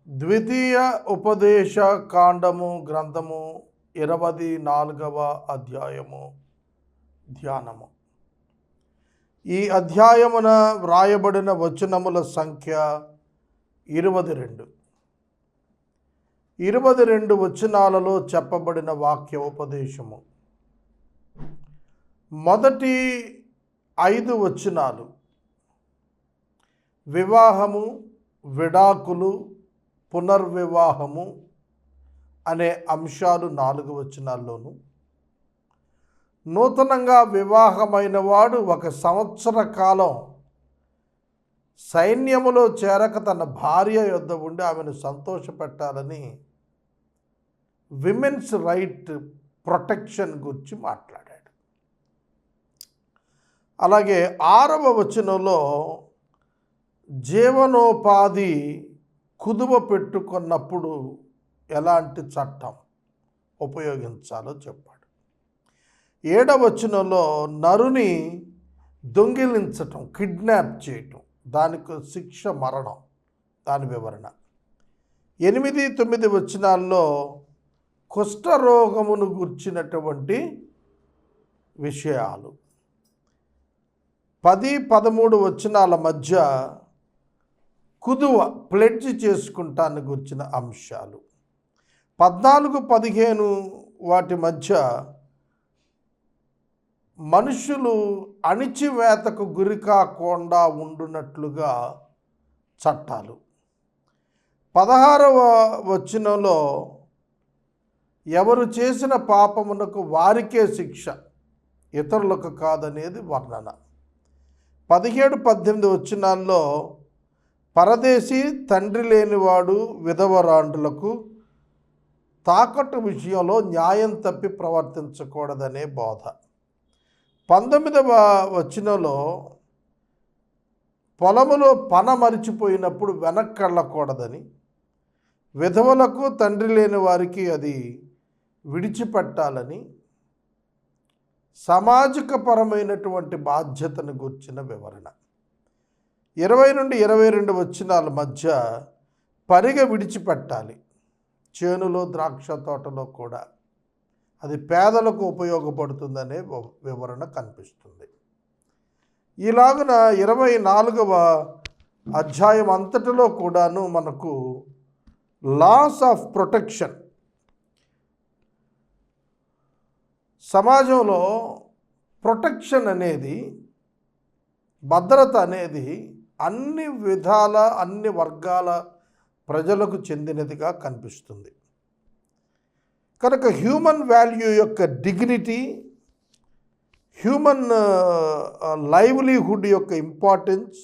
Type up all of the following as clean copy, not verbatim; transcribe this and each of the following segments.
ద్వితీయ ఉపదేశ కాండము గ్రంథము 24వ అధ్యాయము ధ్యానము. ఈ అధ్యాయమున వ్రాయబడిన వచనముల సంఖ్య 22. 22 వచనాలలో చెప్పబడిన వాక్య ఉపదేశము. మొదటి 5 వచనాలు వివాహము, విడాకులు, పునర్వివాహము అనే అంశాలు 4 వచనాల్లోనూ, నూతనంగా వివాహమైన వాడు 1 సంవత్సర కాలం సైన్యములో చేరక తన భార్య యొద్ద ఉండి ఆమెను సంతోషపెట్టాలని విమెన్స్ రైట్ ప్రొటెక్షన్ గురించి మాట్లాడాడు. అలాగే 6వ వచనంలో జీవనోపాధి కుదువ పెట్టుకున్నప్పుడు ఎలాంటి చట్టం ఉపయోగించాలో చెప్పాడు. 7వ వచనంలో నరుని దొంగిలించటం, కిడ్నాప్ చేయటం, దానికి శిక్ష మరణం, దాని వివరణ. 8, 9 వచనాల్లో కుష్ఠరోగమును గుర్చినటువంటి విషయాలు. 10, 13 వచనాల మధ్య కుదువ ప్లెడ్జ్ చేసుకుంటాన్ని గుర్చిన అంశాలు. 14, 15 వాటి మధ్య మనుషులు అణిచివేతకు గురి కాకుండా ఉండునట్లుగా చట్టాలు. 16వ వచనంలో ఎవరు చేసిన పాపమునకు వారికే శిక్ష, ఇతరులకు కాదనేది వర్ణన. 17, 18 వచనాల్లో పరదేశీ, తండ్రి లేనివాడు, విధవరాండ్రులకు తాకట్టు విషయంలో న్యాయం తప్పి ప్రవర్తించకూడదనే బోధ. 19వ వచనంలో పొలములో పన మరిచిపోయినప్పుడు వెనక్కెళ్ళకూడదని, విధవలకు, తండ్రి లేని వారికి అది విడిచిపెట్టాలని, సామాజికపరమైనటువంటి బాధ్యతను గుర్చిన వివరణ. 20 నుండి 22 వచనాల మధ్య పరిగె విడిచిపెట్టాలి. చేనులో, ద్రాక్ష తోటలో కూడా అది పేదలకు ఉపయోగపడుతుందనే వివరణ కనిపిస్తుంది. ఇలాగున 24వ అధ్యాయం అంతటిలో కూడాను మనకు లాస్ ఆఫ్ ప్రొటెక్షన్, సమాజంలో ప్రొటెక్షన్ అనేది, భద్రత అనేది అన్ని విధాల, అన్ని వర్గాల ప్రజలకు చెందినదిగా కనిపిస్తుంది. కనుక హ్యూమన్ వాల్యూ యొక్క డిగ్నిటీ, హ్యూమన్ లైవ్లీహుడ్ యొక్క ఇంపార్టెన్స్,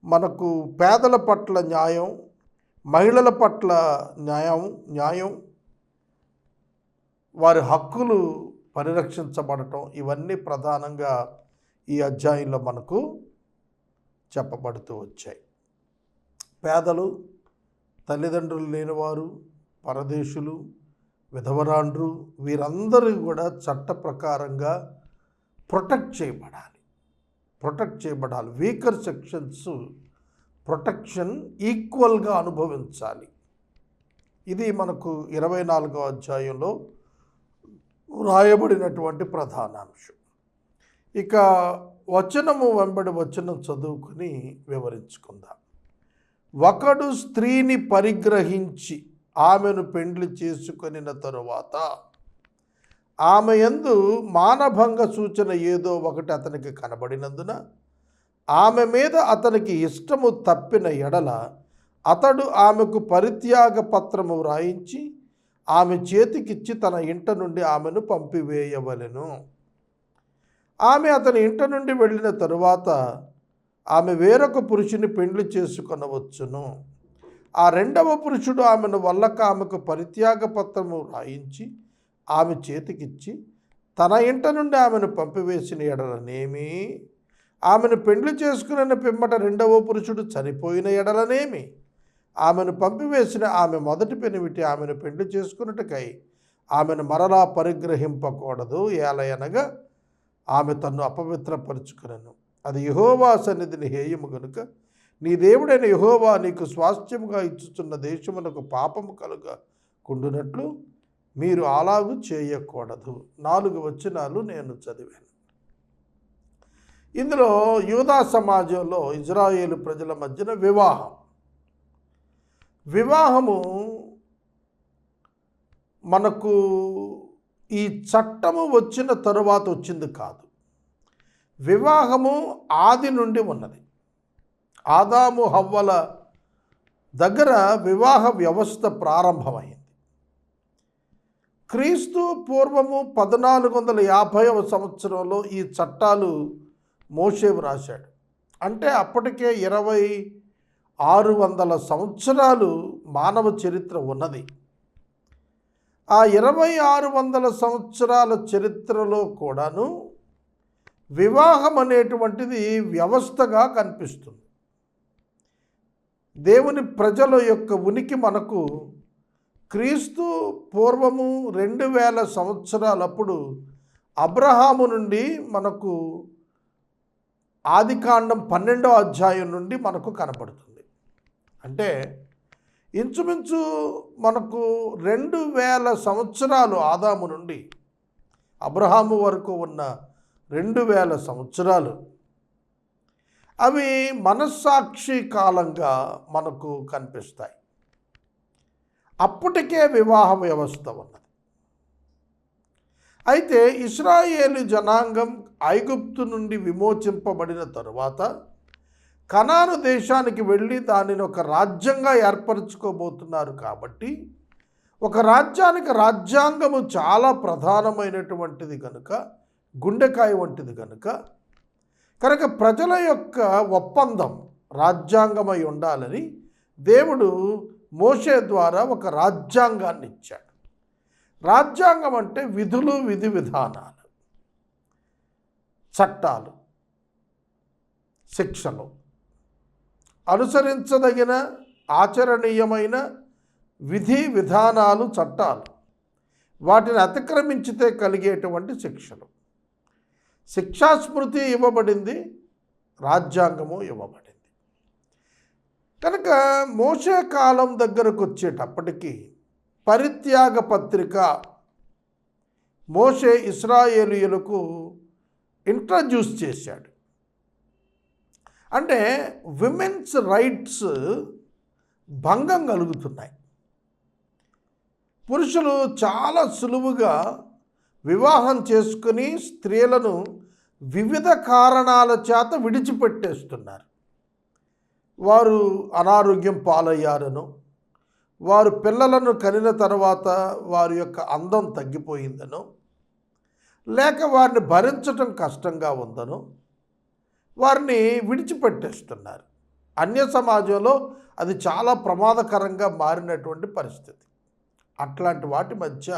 మనకు పేదల పట్ల న్యాయం, మహిళల పట్ల న్యాయం, వారి హక్కులు పరిరక్షించబడటం, ఇవన్నీ ప్రధానంగా ఈ అధ్యాయంలో మనకు చెప్పబడుతూ వచ్చాయి. పేదలు, తల్లిదండ్రులు లేనివారు, పరదేశులు, విధవరాండ్రు, వీరందరూ కూడా చట్ట ప్రకారంగా ప్రొటెక్ట్ చేయబడాలి. వీకర్ సెక్షన్స్ ప్రొటెక్షన్ ఈక్వల్గా అనుభవించాలి. ఇది మనకు 24వ అధ్యాయంలో వ్రాయబడినటువంటి ప్రధాన అంశం. ఇక వచనము వెంబడి వచనం చదువుకుని వివరించుకుందాం. ఒకడు స్త్రీని పరిగ్రహించి ఆమెను పెండ్లి చేసుకొనిన తరువాత ఆమె యందు మానభంగ సూచన ఏదో ఒకటి అతనికి కనబడినందున ఆమె మీద అతనికి ఇష్టము తప్పిన ఎడల అతడు ఆమెకు పరిత్యాగ పత్రము వ్రాయించి ఆమె చేతికిచ్చి తన ఇంట నుండి ఆమెను పంపివేయవలెను. ఆమె అతని ఇంట నుండి వెళ్ళిన తరువాత ఆమె వేరొక పురుషుని పెండ్లి చేసుకొనవచ్చును. ఆ రెండవ పురుషుడు ఆమెను వల్లక ఆమెకు పరిత్యాగ పత్రము రాయించి ఆమె చేతికిచ్చి తన ఇంట నుండి ఆమెను పంపివేసిన ఎడలనేమి, ఆమెను పెండ్లి చేసుకున్న పిమ్మట రెండవ పురుషుడు చనిపోయిన ఎడలనేమి, ఆమెను పంపివేసిన ఆమె మొదటి పెనివిటి ఆమెను పెండ్లి చేసుకున్నట్టుకై ఆమెను మరలా పరిగ్రహింపకూడదు. ఏలయనగా ఆమె తన్ను అపవిత్రపరుచుకునను, అది యెహోవా సన్నిధిని హేయము గనుక నీ దేవుడైన యెహోవా నీకు స్వాస్థ్యముగా ఇచ్చుచున్న దేశమునకు పాపము కలుగకుండునట్లు మీరు అలాగు చేయకూడదు. 4 వచనాలు నేను చదివాను. ఇందులో యూదా సమాజంలో ఇజ్రాయేలు ప్రజల మధ్యన వివాహము మనకు ఈ చట్టము వచ్చిన తరువాత వచ్చింది కాదు. వివాహము ఆది నుండి ఉన్నది. ఆదాము హవ్వల దగ్గర వివాహ వ్యవస్థ ప్రారంభమైంది. క్రీస్తు పూర్వము 1450వ సంవత్సరంలో ఈ చట్టాలు మోషే వ్రాశాడు. అంటే అప్పటికే 2600 సంవత్సరాలు మానవ చరిత్ర ఉన్నది. ఆ 2600 సంవత్సరాల చరిత్రలో కూడాను వివాహం అనేటువంటిది వ్యవస్థగా కనిపిస్తుంది. దేవుని ప్రజల యొక్క ఉనికి మనకు క్రీస్తు పూర్వము 2000 సంవత్సరాలప్పుడు అబ్రహాము నుండి మనకు ఆదికాండం 12వ అధ్యాయం నుండి మనకు కనపడుతుంది. అంటే ఇంచుమించు మనకు 2000 సంవత్సరాలు ఆదాము నుండి అబ్రహాము వరకు ఉన్న 2000 సంవత్సరాలు అవి మనస్సాక్షి కాలంగా మనకు కనిపిస్తాయి. అప్పటికే వివాహ వ్యవస్థ ఉన్నది. అయితే ఇశ్రాయేలు జనాంగం ఐగుప్తు నుండి విమోచింపబడిన తరువాత కనాను దేశానికి వెళ్ళి దానిని ఒక రాజ్యంగా ఏర్పరచుకోబోతున్నారు. కాబట్టి ఒక రాజ్యానికి రాజ్యాంగము చాలా ప్రధానమైనటువంటిది కనుక, గుండెకాయ వంటిది కనుక ప్రజల యొక్క ఒప్పందం రాజ్యాంగమై ఉండాలని దేవుడు మోషే ద్వారా ఒక రాజ్యాంగాన్ని ఇచ్చాడు. రాజ్యాంగం అంటే విధులు, విధి విధానాలు, చట్టాలు, శిక్షలు, అనుసరించదగిన ఆచరణీయమైన విధి విధానాలు, చట్టాలు, వాటిని అతిక్రమించితే కలిగేటువంటి శిక్షలు. శిక్షాస్మృతి ఇవ్వబడింది, రాజ్యాంగము ఇవ్వబడింది. కనుక మోషే కాలం దగ్గరకు వచ్చేటప్పటికి పరిత్యాగ పత్రిక మోషే ఇశ్రాయేలీయులకు ఇంట్రడ్యూస్ చేశాడు. అంటే విమెన్స్ రైట్స్ భంగం కలుగుతున్నాయి. పురుషులు చాలా సులువుగా వివాహం చేసుకుని స్త్రీలను వివిధ కారణాల చేత విడిచిపెట్టేస్తున్నారు. వారు అనారోగ్యం పాలయ్యారనో, వారు పిల్లలను కనిన తర్వాత వారి యొక్క అందం తగ్గిపోయిందనో, లేక వారిని భరించటం కష్టంగా ఉందనో వారిని విడిచిపెట్టేస్తున్నారు. అన్య సమాజంలో అది చాలా ప్రమాదకరంగా మారినటువంటి పరిస్థితి. అట్లాంటి వాటి మధ్య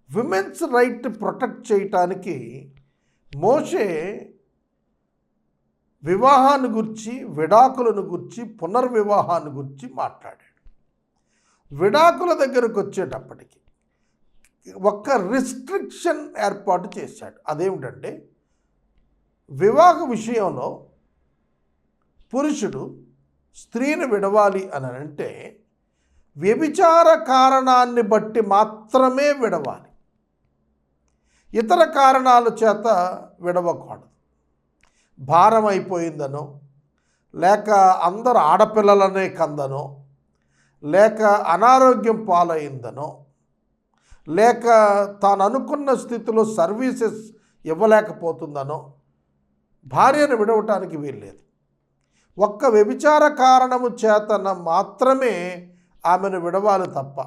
విమెన్స్ రైట్ ప్రొటెక్ట్ చేయటానికి మోషే వివాహాన్ని గురించి, విడాకులను గురించి, పునర్వివాహాన్ని గురించి మాట్లాడాడు. విడాకుల దగ్గరకు వచ్చేటప్పటికి ఒక్క రిస్ట్రిక్షన్ ఏర్పాటు చేశాడు. అదేమిటంటే వివాహ విషయంలో పురుషుడు స్త్రీని విడవాలి అని అంటే వ్యభిచార కారణాన్ని బట్టి మాత్రమే విడవాలి, ఇతర కారణాల చేత విడవకూడదు. భారం అయిపోయిందనో, లేక అందరు ఆడపిల్లలనే కందనో, లేక అనారోగ్యం పాలైందనో, లేక తాను అనుకున్న స్థితిలో సర్వీసెస్ ఇవ్వలేకపోతుందనో భార్యను విడవటానికి వీల్లేదు. ఒక్క వ్యభిచార కారణము చేతన మాత్రమే ఆమెను విడవాలి తప్ప.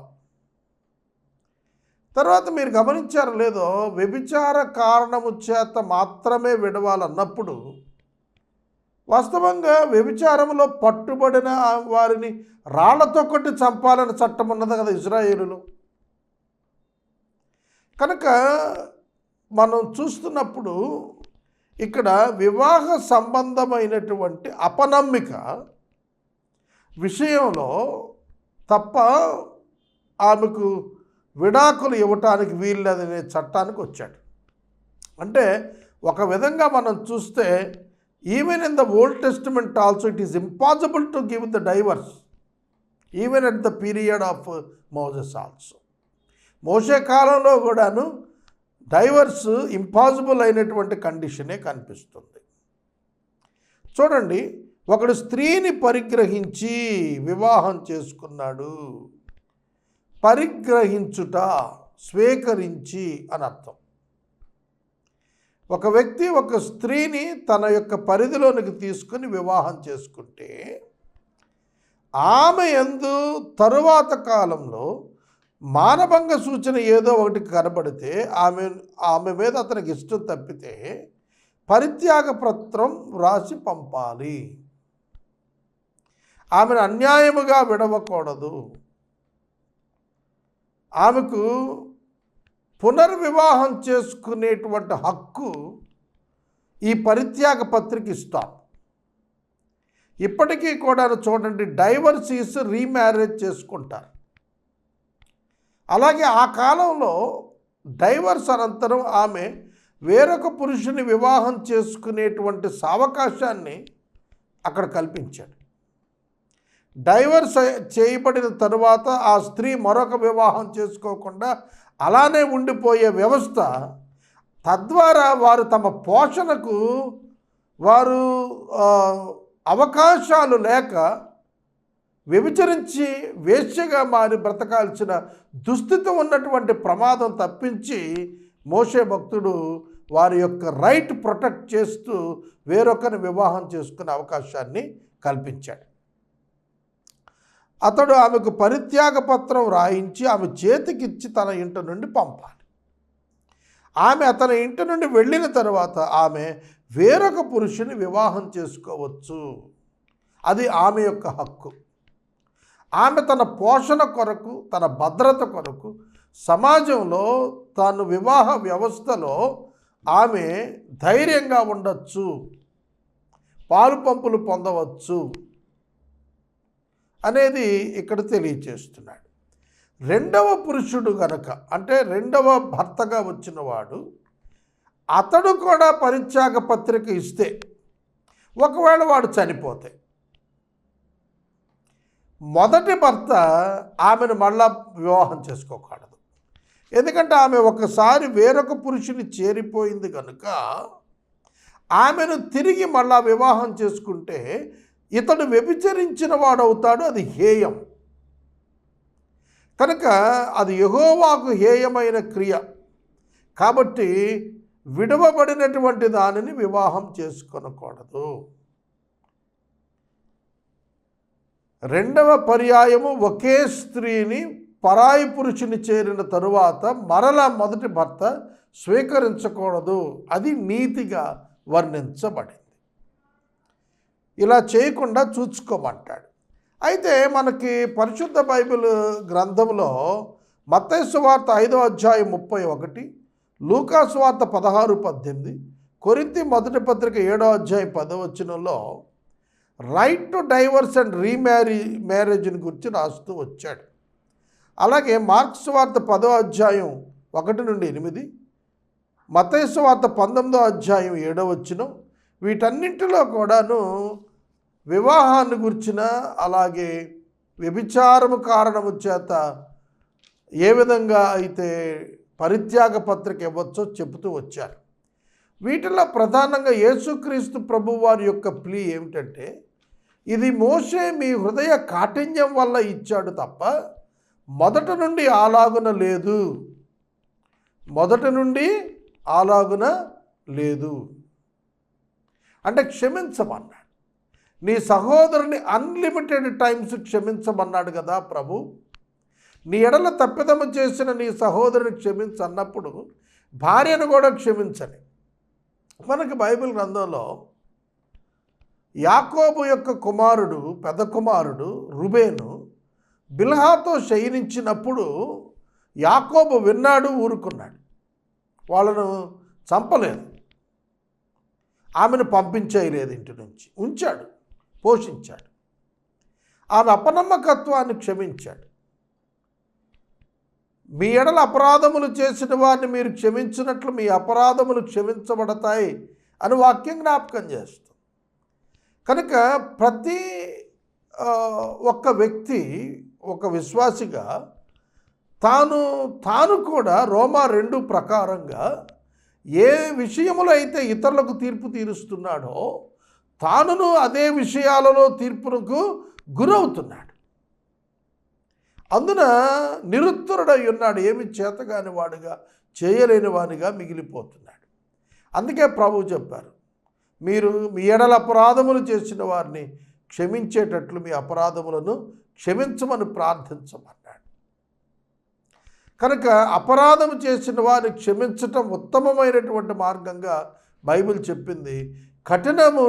తర్వాత మీరు గమనించారో లేదో, వ్యభిచార కారణము చేత మాత్రమే విడవాలన్నప్పుడు వాస్తవంగా వ్యభిచారంలో పట్టుబడిన వారిని రాళ్లతో కొట్టి చంపాలని చట్టం ఉన్నది కదా ఇజ్రాయేలులో. కనుక మనం చూస్తున్నప్పుడు ఇక్కడ వివాహ సంబంధమైనటువంటి అపనమ్మిక విషయంలో తప్ప ఆమెకు విడాకులు ఇవ్వటానికి వీల్లేదనే చట్టానికి వచ్చాడు. అంటే ఒక విధంగా మనం చూస్తే even in the Old Testament also it is impossible to give the divorce even at the period of Moses also. మోషే కాలంలో కూడాను డైవర్స్ ఇంపాసిబుల్ అయినటువంటి కండిషనే కనిపిస్తుంది. చూడండి, ఒకడు స్త్రీని పరిగ్రహించి వివాహం చేసుకున్నాడు. పరిగ్రహించుట, స్వీకరించి అని అర్థం. ఒక వ్యక్తి ఒక స్త్రీని తన యొక్క పరిధిలోనికి తీసుకుని వివాహం చేసుకుంటే ఆమె యందు తరువాత కాలంలో మానభంగ సూచన ఏదో ఒకటి కనబడితే ఆమె మీద అతనికి ఇష్టం తప్పితే పరిత్యాగ పత్రం రాసి పంపాలి. ఆమెను అన్యాయముగా విడవకూడదు. ఆమెకు పునర్వివాహం చేసుకునేటువంటి హక్కు ఈ పరిత్యాగ పత్రిక ఇస్తాం. ఇప్పటికీ కూడా చూడండి, డైవర్సీస్ రీమ్యారేజ్ చేసుకుంటారు. అలాగే ఆ కాలంలో డైవర్స్ అనంతరం ఆమె వేరొక పురుషుని వివాహం చేసుకునేటువంటి సావకాశాన్ని అక్కడ కల్పించాడు. డైవర్స్ చేయబడిన తరువాత ఆ స్త్రీ మరొక వివాహం చేసుకోకుండా అలానే ఉండిపోయే వ్యవస్థ, తద్వారా వారు తమ పోషణకు వారు అవకాశాలు లేక వ్యభిచరించి వేశ్యగా మారి బ్రతకాల్సిన దుస్థితి ఉన్నటువంటి ప్రమాదం తప్పించి మోషే భక్తుడు వారి యొక్క రైట్ ప్రొటెక్ట్ చేస్తూ వేరొకరిని వివాహం చేసుకునే అవకాశాన్ని కల్పించాడు. అతడు ఆమెకు పరిత్యాగ పత్రం రాయించి ఆమె చేతికిచ్చి తన ఇంటి నుండి పంపాలి. ఆమె అతని ఇంటి నుండి వెళ్ళిన తర్వాత ఆమె వేరొక పురుషుని వివాహం చేసుకోవచ్చు. అది ఆమె యొక్క హక్కు. ఆమె తన పోషణ కొరకు, తన భద్రత కొరకు సమాజంలో, తాను వివాహ వ్యవస్థలో ఆమె ధైర్యంగా ఉండొచ్చు, పాలు పంపులు పొందవచ్చు అనేది ఇక్కడ తెలియచేస్తున్నాడు. రెండవ పురుషుడు గనక, అంటే రెండవ భర్తగా వచ్చినవాడు, అతడు కూడా పరిత్యాగ పత్రిక ఇస్తే ఒకవేళ వాడు చనిపోతే మొదటి భర్త ఆమెను మళ్ళా వివాహం చేసుకోకూడదు. ఎందుకంటే ఆమె ఒకసారి వేరొక పురుషుని చేరిపోయింది కనుక ఆమెను తిరిగి మళ్ళా వివాహం చేసుకుంటే ఇతడు వ్యభిచరించిన వాడవుతాడు. అది హేయం కనుక అది యెహోవాకు హేయమైన క్రియ కాబట్టి విడవబడినటువంటి దానిని వివాహం చేసుకొనకూడదు. రెండవ పర్యాయము ఒకే స్త్రీని పరాయి పురుషుని చేరిన తరువాత మరలా మొదటి భర్త స్వీకరించకూడదు. అది నీతిగా వర్ణించబడింది. ఇలా చేయకుండా చూసుకోమంటాడు. అయితే మనకి పరిశుద్ధ బైబిల్ గ్రంథంలో మత్తయి సువార్త 5వ అధ్యాయం 31, లూకా సువార్త 16-18, కొరింథీ మొదటి పత్రిక 7వ అధ్యాయం 10వ వచనంలో రైట్ టు డైవర్స్ అండ్ రీమ్యారేజ్ని గురించి రాస్తూ వచ్చాడు. అలాగే మార్క్స్ వార్త 10వ అధ్యాయం 1-8, మత్తయి సువార్త 19వ అధ్యాయం 7వ వచనం, వీటన్నింటిలో కూడాను వివాహాన్ని గురించిన, అలాగే వ్యభిచారము కారణము చేత ఏ విధంగా అయితే పరిత్యాగ పత్రిక ఇవ్వచ్చో చెబుతూ వచ్చారు. వీటిలో ప్రధానంగా యేసుక్రీస్తు ప్రభు వారి యొక్క ప్లీ ఏమిటంటే, ఇది మోషే మీ హృదయ కాఠిన్యం వల్ల ఇచ్చాడు తప్ప మొదట నుండి అలాగున లేదు. మొదట నుండి అలాగున లేదు అంటే క్షమించమన్నాడు. నీ సహోదరుని అన్లిమిటెడ్ టైమ్స్ క్షమించమన్నాడు కదా ప్రభు. నీ ఎడల తప్పిదము చేసిన నీ సహోదరుని క్షమించన్నప్పుడు భార్యను కూడా క్షమించని. మనకి బైబిల్ గ్రంథంలో యాకోబు యొక్క కుమారుడు, పెద్ద కుమారుడు రుబేను బిల్హాతో శయనించినప్పుడు యాకోబు విన్నాడు, ఊరుకున్నాడు. వాళ్ళను చంపలేదు, ఆమెను పంపించేయలేదు, ఇంటి నుంచి ఉంచాడు, పోషించాడు. ఆమె అపనమ్మకత్వాన్ని క్షమించాడు. మీ ఎడల అపరాధములు చేసిన వారిని మీరు క్షమించినట్లు మీ అపరాధములు క్షమించబడతాయి అని వాక్యం జ్ఞాపకం చేస్తుంది. కనుక ప్రతి ఒక్క వ్యక్తి ఒక విశ్వాసిగా తాను కూడా రోమా 2 ప్రకారంగా ఏ విషయములో అయితే ఇతరులకు తీర్పు తీరుస్తున్నాడో తానును అదే విషయాలలో తీర్పునకు గురవుతున్నాడు. అందున నిరుత్తరుడై ఉన్నాడు, ఏమి చేతగాని వాడుగా చేయలేని వాడిగా మిగిలిపోతున్నాడు. అందుకే ప్రభువు చెప్పారు, మీరు మీ ఎడల అపరాధములు చేసిన వారిని క్షమించేటట్లు మీ అపరాధములను క్షమించమని ప్రార్థించమన్నాడు. కనుక అపరాధం చేసిన వారిని క్షమించటం ఉత్తమమైనటువంటి మార్గంగా బైబిల్ చెప్పింది. కఠినము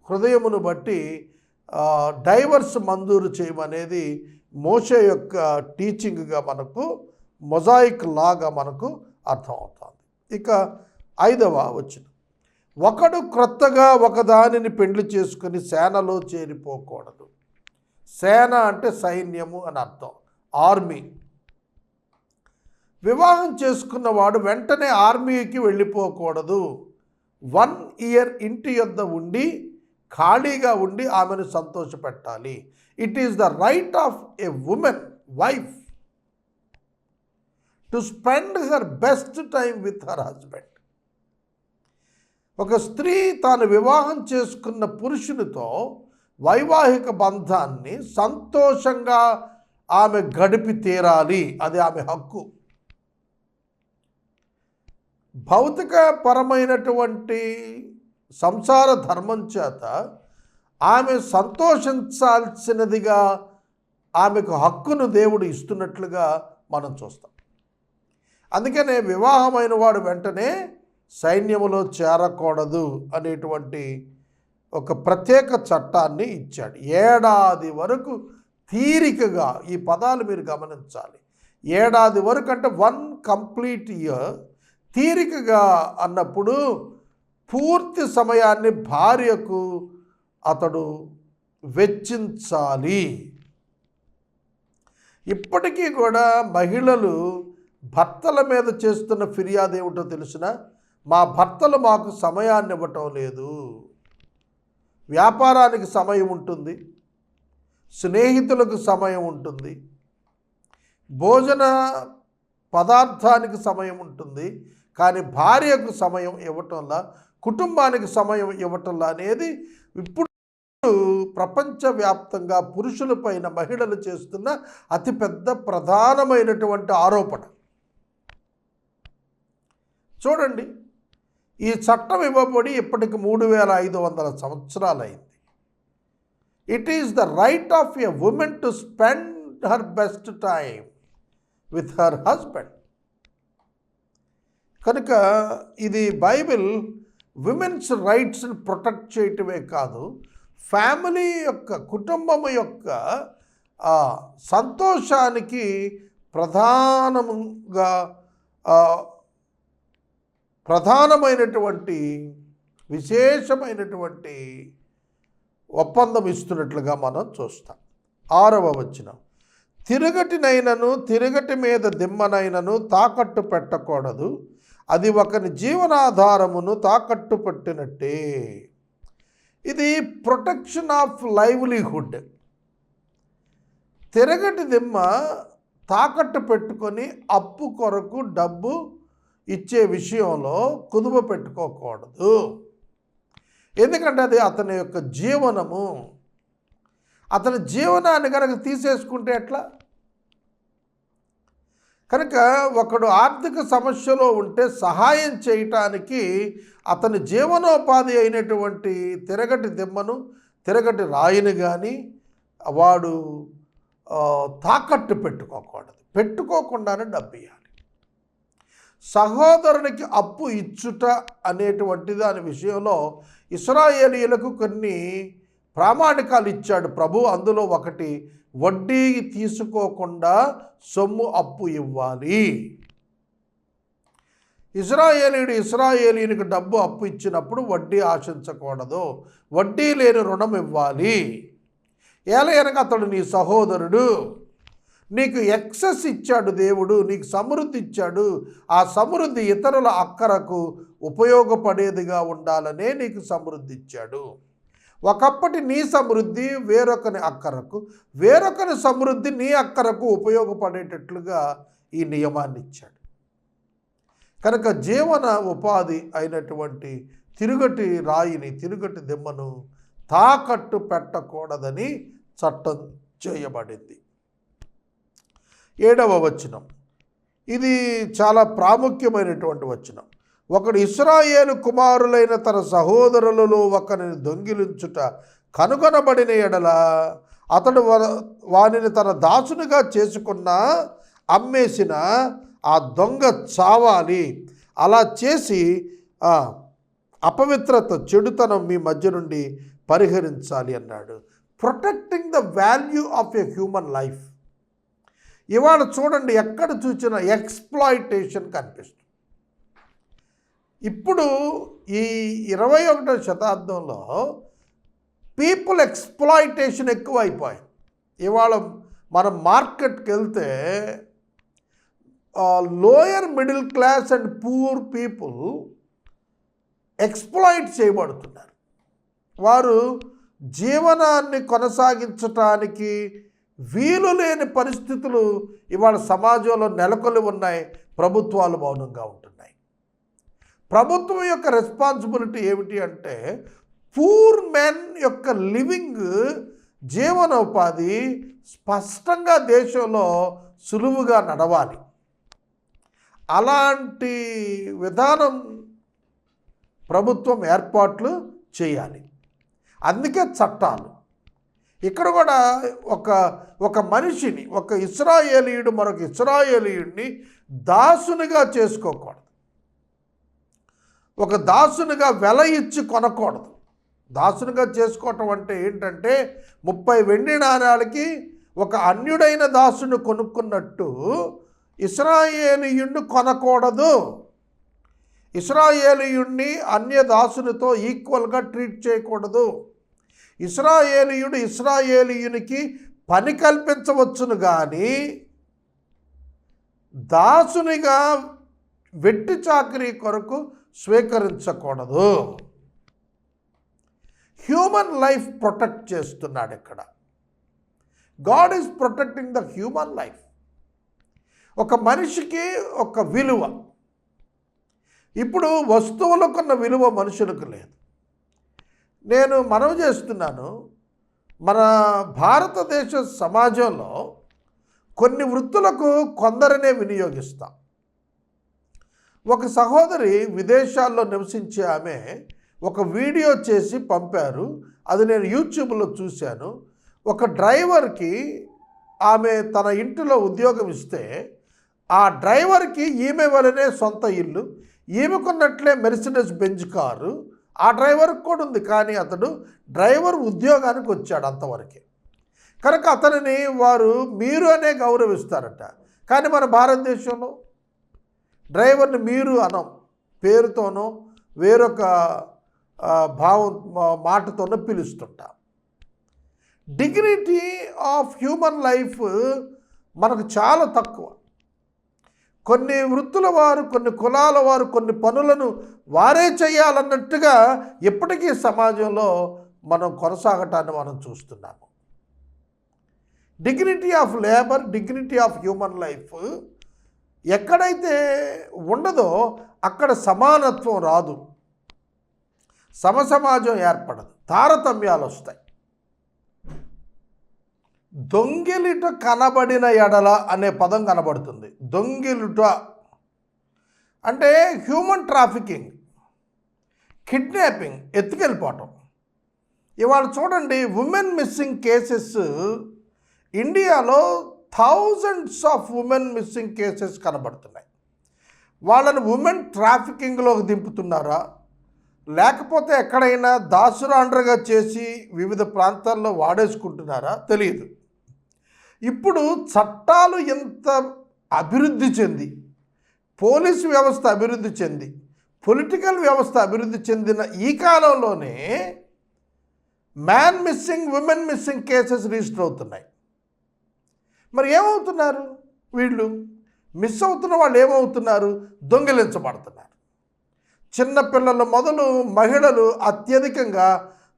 హృదయమును బట్టి డైవర్స్ మంజూరు చేయమనేది మోషే యొక్క టీచింగ్గా మనకు మొజాయిక్ లాగా మనకు అర్థమవుతుంది. ఇక 5వ వచనం, ఒకడు క్రొత్తగా ఒకదానిని పెండ్లి చేసుకుని సేనలో చేరిపోకూడదు. సేన అంటే సైన్యము అని అర్థం, ఆర్మీ. వివాహం చేసుకున్నవాడు వెంటనే ఆర్మీకి వెళ్ళిపోకూడదు. 1 ఇయర్ ఇంటి యొద్ద ఉండి ఖాళీగా ఉండి ఆమెను సంతోషపెట్టాలి. It is the right of a woman wife to spend her best time with her husband. ఒక స్త్రీ తాను వివాహం చేసుకున్న పురుషునితో వైవాహిక బంధాన్ని సంతోషంగా ఆమె గడిపి తీరాలి. అది ఆమె హక్కు. భౌతిక పరమైనటువంటి సంసార ధర్మం చేత ఆమె సంతోషించాల్సినదిగా ఆమెకు హక్కును దేవుడు ఇస్తున్నట్లుగా మనం చూస్తాం. అందుకనే వివాహమైన వాడు వెంటనే సైన్యములో చేరకూడదు అనేటువంటి ఒక ప్రత్యేక చట్టాన్ని ఇచ్చాడు. ఏడాది వరకు తీరికగా, ఈ పదాలు మీరు గమనించాలి, ఏడాది వరకు అంటే 1 కంప్లీట్ ఇయర్ తీరికగా అన్నప్పుడు పూర్తి సమయాన్ని భార్యకు అతడు వెచ్చించాలి. ఇప్పటికీ కూడా మహిళలు భర్తల మీద చేస్తున్న ఫిర్యాదు ఏమిటో తెలిసిన, మా భర్తలు మాకు సమయాన్ని ఇవ్వటం లేదు. వ్యాపారానికి సమయం ఉంటుంది, స్నేహితులకు సమయం ఉంటుంది, భోజన పదార్థానికి సమయం ఉంటుంది, కానీ భార్యకు సమయం ఇవ్వటంలా, కుటుంబానికి సమయం ఇవ్వటంలా అనేది ఇప్పుడు ప్రపంచవ్యాప్తంగా పురుషులపైన మహిళలు చేస్తున్న అతిపెద్ద ప్రధానమైనటువంటి ఆరోపణ. చూడండి, ఈ చట్టం ఇవ్వబడి ఇప్పటికి 3500 సంవత్సరాలైంది. It is the right of a women to spend her best time with her husband. కనుక ఇది బైబిల్ విమెన్స్ రైట్స్ని ప్రొటెక్ట్ చేయటమే కాదు, ఫ్యామిలీ యొక్క, కుటుంబం యొక్క సంతోషానికి ప్రధానమైనటువంటి విశేషమైనటువంటి ఒప్పందం ఇస్తున్నట్లుగా మనం చూస్తాం. 6వ వచనం, తిరుగటినైనను తిరుగటి మీద దిమ్మనైనను తాకట్టు పెట్టకూడదు, అది ఒకని జీవనాధారమును తాకట్టు పెట్టినట్టే. ఇది ప్రొటెక్షన్ ఆఫ్ లైవ్లీహుడ్. తిరగటి దిమ్మ తాకట్టు పెట్టుకొని అప్పు కొరకు డబ్బు ఇచ్చే విషయంలో కుదువ పెట్టుకోకూడదు. ఎందుకంటే అది అతని యొక్క జీవనము. అతని జీవనాన్ని కనుక తీసేసుకుంటే ఎట్లా? కనుక ఒకడు ఆర్థిక సమస్యలో ఉంటే సహాయం చేయటానికి అతని జీవనోపాధి అయినటువంటి తిరగటి దిమ్మను, తిరగటి రాయిని కానీ వాడు తాకట్టు పెట్టుకోకూడదు. పెట్టుకోకుండానే డబ్బు ఇవ్వాలి. సహోదరునికి అప్పు ఇచ్చుట అనేటువంటి దాని విషయంలో ఇశ్రాయేలీయులకు కొన్ని ప్రామాణికాలు ఇచ్చాడు ప్రభు. అందులో ఒకటి, వడ్డీ తీసుకోకుండా సొమ్ము అప్పు ఇవ్వాలి. ఇశ్రాయేలీయునికి డబ్బు అప్పు ఇచ్చినప్పుడు వడ్డీ ఆశించకూడదు, వడ్డీ లేని రుణం ఇవ్వాలి. ఏలయనగా అతడు నీ సహోదరుడు, నీకు ఎక్సెస్ ఇచ్చాడు దేవుడు, నీకు సమృద్ధి ఇచ్చాడు, ఆ సమృద్ధి ఇతరుల అక్కరకు ఉపయోగపడేదిగా ఉండాలనే నీకు సమృద్ధి ఇచ్చాడు. ఒకప్పటి నీ సమృద్ధి వేరొకని అక్కరకు, వేరొకని సమృద్ధి నీ అక్కరకు ఉపయోగపడేటట్లుగా ఈ నియమాన్ని ఇచ్చాడు. కనుక జీవన ఉపాధి అయినటువంటి తిరుగటి రాయిని, తిరుగటి దిమ్మను తాకట్టు పెట్టకూడదని చట్టం చేయబడింది. 7వ వచనం, ఇది చాలా ప్రాముఖ్యమైనటువంటి వచనం. ఒకడు ఇశ్రాయేలు కుమారులైన తన సహోదరులలో ఒకరిని దొంగిలించుట కనుగొనబడిన ఎడల అతడు వానిని తన దాసునిగా చేసుకున్న అమ్మేసిన ఆ దొంగ చావాలి. అలా చేసి అపవిత్రత, చెడుతనం మీ మధ్య నుండి పరిహరించాలి అన్నాడు. Protecting the value of a human life. ఇవాళ చూడండి, ఎక్కడ చూసినా ఎక్స్ప్లాయిటేషన్ కనిపిస్తుంది. ఇప్పుడు ఈ 21వ శతాబ్దంలో పీపుల్ ఎక్స్ప్లాయిటేషన్ ఎక్కువ అయిపోయింది. ఇవాళ మనం మార్కెట్కి వెళ్తే lower middle class and poor people exploit చేయబడుతున్నారు. వారు జీవనాన్ని కొనసాగించటానికి వీలు లేని పరిస్థితులు ఇవాళ సమాజంలో నెలకొని ఉన్నాయి. ప్రభుత్వాలు మౌనంగా ఉంటున్నాయి. ప్రభుత్వం యొక్క రెస్పాన్సిబిలిటీ ఏమిటి అంటే పూర్ మెన్ యొక్క లివింగ్, జీవనోపాధి స్పష్టంగా దేశంలో సులువుగా నడవాలి. అలాంటి విధానం ప్రభుత్వం ఏర్పాట్లు చేయాలి. అందుకే చట్టాలు. ఇక్కడ కూడా ఒక మనిషిని, ఒక ఇశ్రాయేలీయుడు మరొక ఇశ్రాయేలీయుడిని దాసునిగా చేసుకోకూడదు. ఒక దాసునిగా వెల ఇచ్చి కొనకూడదు. దాసునిగా చేసుకోవటం అంటే ఏంటంటే 30 వెండి నాణాలకి ఒక అన్యుడైన దాసుని కొనుక్కున్నట్టు ఇశ్రాయేలీయుడిని కొనకూడదు. ఇశ్రాయేలీయుడిని అన్య దాసునితో ఈక్వల్గా ట్రీట్ చేయకూడదు. ఇశ్రాయేలీయుడు ఇశ్రాయేలీయునికి పని కల్పించవచ్చును కానీ దాసునిగా వెట్టి చాకరీ కొరకు స్వీకరించకూడదు. హ్యూమన్ లైఫ్ ప్రొటెక్ట్ చేస్తున్నాడు ఇక్కడ. God is protecting the human life. ఒక మనిషికి ఒక విలువ. ఇప్పుడు వస్తువులకున్న విలువ మనుషులకు లేదు. నేను మనవి చేస్తున్నాను, మన భారతదేశ సమాజంలో కొన్ని వృత్తులకు కొందరినే వినియోగిస్తాం. ఒక సహోదరి విదేశాల్లో నివసించే ఆమె ఒక వీడియో చేసి పంపారు. అది నేను యూట్యూబ్లో చూశాను. ఒక డ్రైవర్కి ఆమె తన ఇంటిలో ఉద్యోగం ఇస్తే ఆ డ్రైవర్కి ఈమె వలనే సొంత ఇల్లు, ఈమెకున్నట్లే మెర్సిడెస్ బెంజ్ కారు ఆ డ్రైవర్కి కూడా ఉంది. కానీ అతడు డ్రైవర్ ఉద్యోగానికి వచ్చాడు అంతవరకే. కనుక అతనిని వారు మీరు అనే గౌరవిస్తారట. కానీ మన భారతదేశంలో డ్రైవర్ని మీరు అనం, పేరుతోనో వేరొక మాటతోనో పిలుస్తుంటాం. డిగ్నిటీ ఆఫ్ హ్యూమన్ లైఫ్ మనకు చాలా తక్కువ. కొన్ని వృత్తుల వారు, కొన్ని కులాల వారు కొన్ని పనులను వారే చేయాలన్నట్టుగా ఇప్పటికీ సమాజంలో మనం కొనసాగటాన్ని మనం చూస్తున్నాము. Dignity of labour, dignity of human life ఎక్కడైతే ఉండదో అక్కడ సమానత్వం రాదు, సమసమాజం ఏర్పడదు, తారతమ్యాలు వస్తాయి. దొంగిలిట కనబడిన ఎడల అనే పదం కనబడుతుంది. దొంగిలుట అంటే హ్యూమన్ ట్రాఫికింగ్, కిడ్నాపింగ్, ఎత్తుకెళ్ళిపోవటం. ఇవాళ చూడండి, ఉమెన్ మిస్సింగ్ కేసెస్ ఇండియాలో thousands of women missing cases కనబడుతున్నాయి. వాళ్ళని ఉమెన్ ట్రాఫికింగ్లోకి దింపుతున్నారా, లేకపోతే ఎక్కడైనా దాసురాండ్రగా చేసి వివిధ ప్రాంతాల్లో వాడేసుకుంటున్నారా తెలియదు. ఇప్పుడు చట్టాలు ఎంత అభివృద్ధి చెంది, పోలీసు వ్యవస్థ అభివృద్ధి చెంది, పొలిటికల్ వ్యవస్థ అభివృద్ధి చెందిన ఈ కాలంలోనే man missing, women missing cases register అవుతున్నాయి. మరి ఏమవుతున్నారు వీళ్ళు? మిస్ అవుతున్న వాళ్ళు ఏమవుతున్నారు? దొంగిలించబడుతున్నారు. చిన్నపిల్లలు మొదలు మహిళలు అత్యధికంగా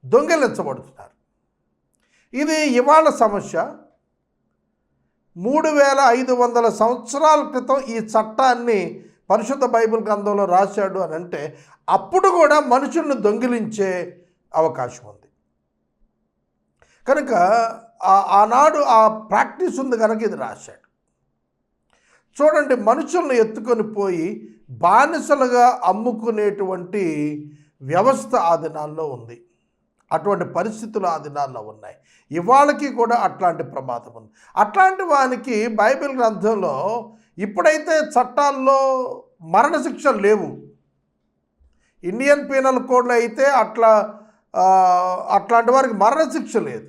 దొంగిలించబడుతున్నారు. ఇది ఇవాళ సమస్య. 3500 సంవత్సరాల క్రితం ఈ చట్టాన్ని పరిశుద్ధ బైబిల్ గ్రంథంలో రాశాడు అని అంటే అప్పుడు కూడా మనుషులను దొంగిలించే అవకాశం ఉంది. కనుక ఆనాడు ఆ ప్రాక్టీస్ ఉంది కనుక ఇది రాశాడు. చూడండి, మనుషులను ఎత్తుకొని పోయి బానిసలుగా అమ్ముకునేటువంటి వ్యవస్థ ఆ దినాల్లో ఉంది. అటువంటి పరిస్థితులు ఆ దినాల్లో ఉన్నాయి. ఇవాళకి కూడా అట్లాంటి ప్రమాదం ఉంది. అట్లాంటి వానికి బైబిల్ గ్రంథంలో ఇప్పుడైతే చట్టాల్లో మరణశిక్ష లేవు. ఇండియన్ పీనల్ కోడ్లో అయితే అట్లాంటి వారికి మరణశిక్ష లేదు,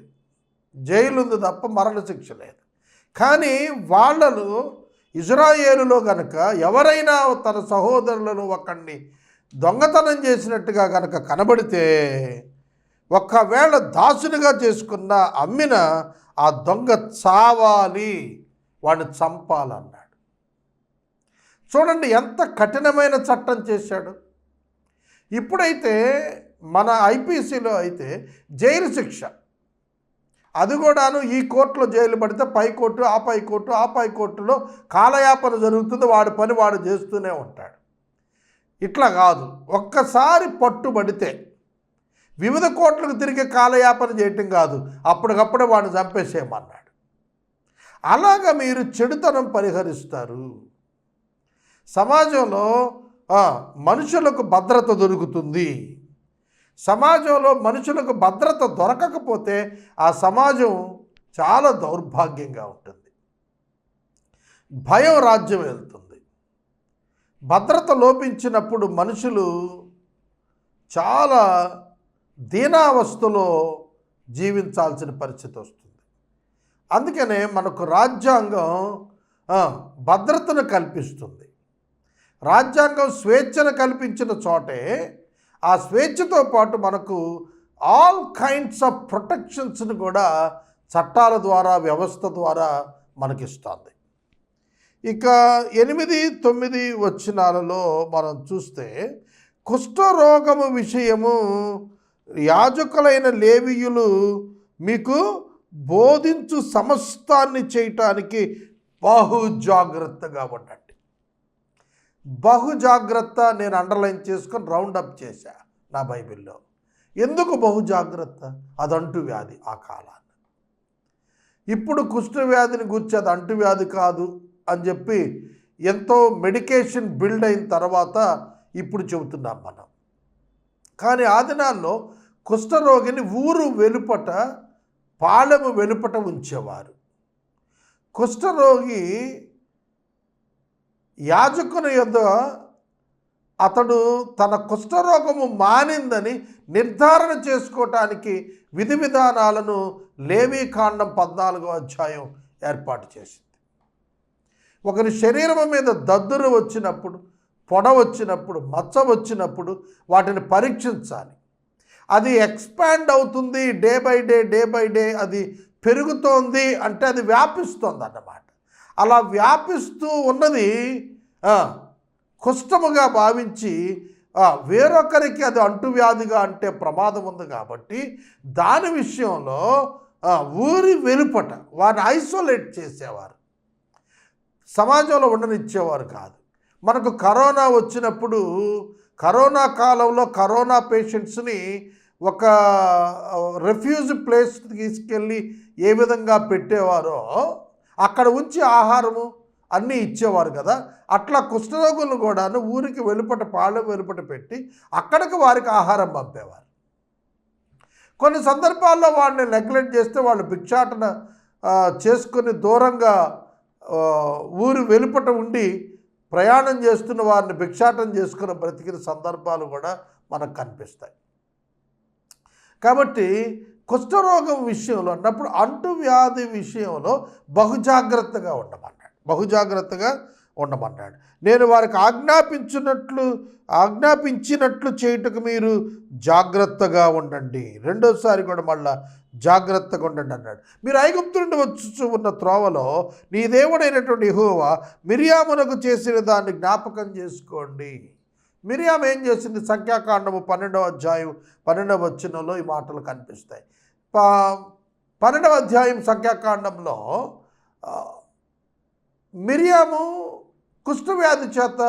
జైలు ఉంది తప్ప మరణశిక్ష లేదు. కానీ వాళ్ళను ఇజ్రాయేలులో కనుక ఎవరైనా తన సహోదరులను ఒకడిని దొంగతనం చేసినట్టుగా కనుక కనబడితే ఒకవేళ దాసునిగా చేసుకున్న అమ్మిన ఆ దొంగ చావాలి, వాడిని చంపాలన్నాడు. చూడండి ఎంత కఠినమైన చట్టం చేశాడు. ఇప్పుడైతే మన ఐపీసీలో అయితే జైలు శిక్ష, అది కూడాను ఈ కోర్టులో జైలు పడితే పై కోర్టు, ఆ పై కోర్టులో కాలయాపన జరుగుతుంది, వాడి పని వాడు చేస్తూనే ఉంటాడు. ఇట్లా కాదు, ఒక్కసారి పట్టుబడితే వివిధ కోర్టులకు తిరిగి కాలయాపన చేయటం కాదు, అప్పటికప్పుడే వాడిని చంపేసేయమన్నాడు. అలాగా మీరు చెడుతనం పరిహరిస్తారు. సమాజంలో మనుషులకు భద్రత దొరుకుతుంది. సమాజంలో మనుషులకు భద్రత దొరకకపోతే ఆ సమాజం చాలా దౌర్భాగ్యంగా ఉంటుంది. భయం రాజ్యం వెళ్తుంది. భద్రత లోపించినప్పుడు మనుషులు చాలా దీనావస్థలో జీవించాల్సిన పరిస్థితి వస్తుంది. అందుకనే మనకు రాజ్యాంగం భద్రతను కల్పిస్తుంది. రాజ్యాంగం స్వేచ్ఛను కల్పించిన చోటే ఆ స్వేచ్ఛతో పాటు మనకు ఆల్ కైండ్స్ ఆఫ్ ప్రొటెక్షన్స్ని కూడా చట్టాల ద్వారా, వ్యవస్థ ద్వారా మనకిస్తుంది. ఇక 8-9 వచనాలలో మనం చూస్తే, కుష్ఠరోగము విషయము యాజకులైన లేవీయులు మీకు బోధించు సమస్తాన్ని చేయటానికి బహు జాగ్రత్తగా ఉండండి. బహు జాగ్రత్త నేను అండర్లైన్ చేసుకొని రౌండప్ చేశా నా బైబిల్లో. ఎందుకు బహు జాగ్రత్త? అది అంటువ్యాధి ఆ కాలాన్ని. ఇప్పుడు కుష్ఠవ్యాధిని గురించి అది అంటువ్యాధి కాదు అని చెప్పి ఎంతో మెడికేషన్ బిల్డ్ అయిన తర్వాత ఇప్పుడు చెబుతున్నాం మనం. కానీ ఆ దినాల్లో కుష్ఠరోగిని ఊరు వెలుపట, పాలెము వెలుపట ఉంచేవారు. కుష్ఠరోగి యాజకుని యొద్ద అతడు తన కుష్ఠరోగము మానిందని నిర్ధారణ చేసుకోవటానికి విధి విధానాలను లేవీకాండం 14వ అధ్యాయం ఏర్పాటు చేసింది. ఒకరి శరీరం మీద దద్దురు వచ్చినప్పుడు, పొడ వచ్చినప్పుడు, మచ్చ వచ్చినప్పుడు వాటిని పరీక్షించాలి. అది ఎక్స్పాండ్ అవుతుంది, డే బై డే అది పెరుగుతోంది అంటే అది వ్యాపిస్తోంది అన్నమాట. అలా వ్యాపిస్తూ ఉన్నది కుష్ఠముగా భావించి వేరొకరికి అది అంటువ్యాధిగా అంటే ప్రమాదం ఉంది కాబట్టి దాని విషయంలో ఊరి వెలుపట వారిని ఐసోలేట్ చేసేవారు, సమాజంలో ఉండనిచ్చేవారు కాదు. మనకు కరోనా వచ్చినప్పుడు, కరోనా కాలంలో కరోనా పేషెంట్స్ని ఒక రెఫ్యూజ్ ప్లేస్ తీసుకెళ్ళి ఏ విధంగా పెట్టేవారో అక్కడ ఉంచి ఆహారము అన్నీ ఇచ్చేవారు కదా. అట్లా కుష్ఠరోగులను కూడాను ఊరికి వెలుపట, పాలెం వెలుపట పెట్టి అక్కడికి వారికి ఆహారం పంపేవారు. కొన్ని సందర్భాల్లో వాడిని నెగ్లెక్ట్ చేస్తే వాళ్ళు భిక్షాటన చేసుకుని దూరంగా ఊరి వెలుపట ఉండి ప్రయాణం చేస్తున్న వారిని భిక్షాటన చేసుకుని బ్రతికిన సందర్భాలు కూడా మనకు కనిపిస్తాయి. కాబట్టి కుష్ఠరోగం విషయంలో అన్నప్పుడు అంటువ్యాధి విషయంలో బహుజాగ్రత్తగా ఉండమన్నాడు. నేను వారికి ఆజ్ఞాపించినట్లు చేయుటకు మీరు జాగ్రత్తగా ఉండండి. రెండోసారి కూడా మళ్ళా జాగ్రత్తగా ఉండండి అన్నాడు. మీరు ఐగుప్తు నుండి వచ్చి ఉన్న త్రోవలో నీ దేవుడైనటువంటి యెహోవా మిరియామునకు చేసిన దాన్ని జ్ఞాపకం చేసుకోండి. మిరియాం ఏం చేసింది? సంఖ్యాకాండము 12వ అధ్యాయం 12వ వచనంలో ఈ మాటలు కనిపిస్తాయి. 12వ అధ్యాయం సంఖ్యాకాండంలో మిరియాము కుష్ఠవ్యాధి చేత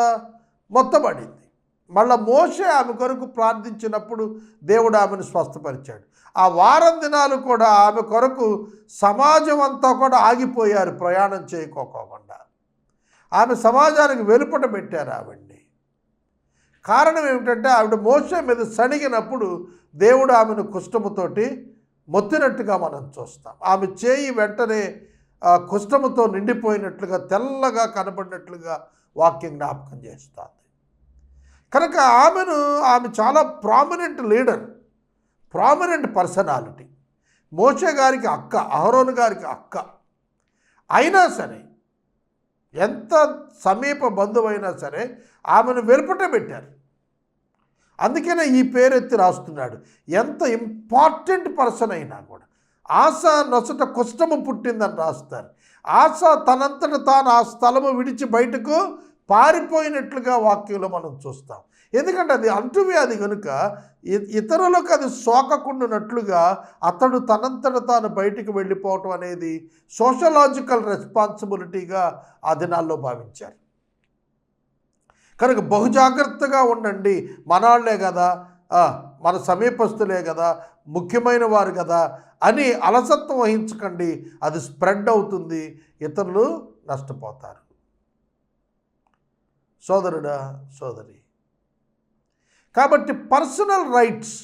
మొత్తబడింది. మళ్ళా మోషే ఆమె కొరకు ప్రార్థించినప్పుడు దేవుడు ఆమెను స్వస్థపరిచాడు. ఆ వారం దినాలు కూడా ఆమె కొరకు సమాజం అంతా కూడా ఆగిపోయారు ప్రయాణం చేయకోకుండా. ఆమె సమాజానికి వెలుపట పెట్టారు ఆవిడ్ని. కారణం ఏమిటంటే ఆవిడ మోషే మీద సణిగినప్పుడు దేవుడు ఆమెను కుష్ఠముతోటి మొత్తినట్టుగా మనం చూస్తాం. ఆమె చేయి వెంటనే కుష్ఠముతో నిండిపోయినట్లుగా తెల్లగా కనబడినట్లుగా వాక్యం జ్ఞాపకం చేస్తుంది. కనుక ఆమె చాలా ప్రామినెంట్ లీడర్, ప్రామినెంట్ పర్సనాలిటీ. మోషే గారికి అక్క, అహరోను గారికి అక్క. అయినా సరే, ఎంత సమీప బంధువైనా సరే ఆమెను వెలుపట పెట్టారు. అందుకనే ఈ పేరెత్తి రాస్తున్నాడు. ఎంత ఇంపార్టెంట్ పర్సన్ అయినా కూడా ఆశ నొసట కుష్ఠము పుట్టిందని రాస్తారు. ఆశ తనంతట తాను ఆ స్థలము విడిచి బయటకు పారిపోయినట్లుగా వాక్యంలో మనం చూస్తాం. ఎందుకంటే అది అంటువ్యాధి కనుక ఇతరులకు అది సోకకుండానట్లుగా అతడు తనంతట తాను బయటికి వెళ్ళిపోవటం అనేది సోషలాజికల్ రెస్పాన్సిబిలిటీగా ఆ దినాల్లో భావించారు. కనుక బహుజాగ్రత్తగా ఉండండి. మనవాళ్లే కదా, మన సమీపస్తులే కదా, ముఖ్యమైన వారు కదా అని అలసత్వం వహించకండి. అది స్ప్రెడ్ అవుతుంది, ఇతరులు నష్టపోతారు. సోదరుడా, సోదరి, కాబట్టి పర్సనల్ రైట్స్,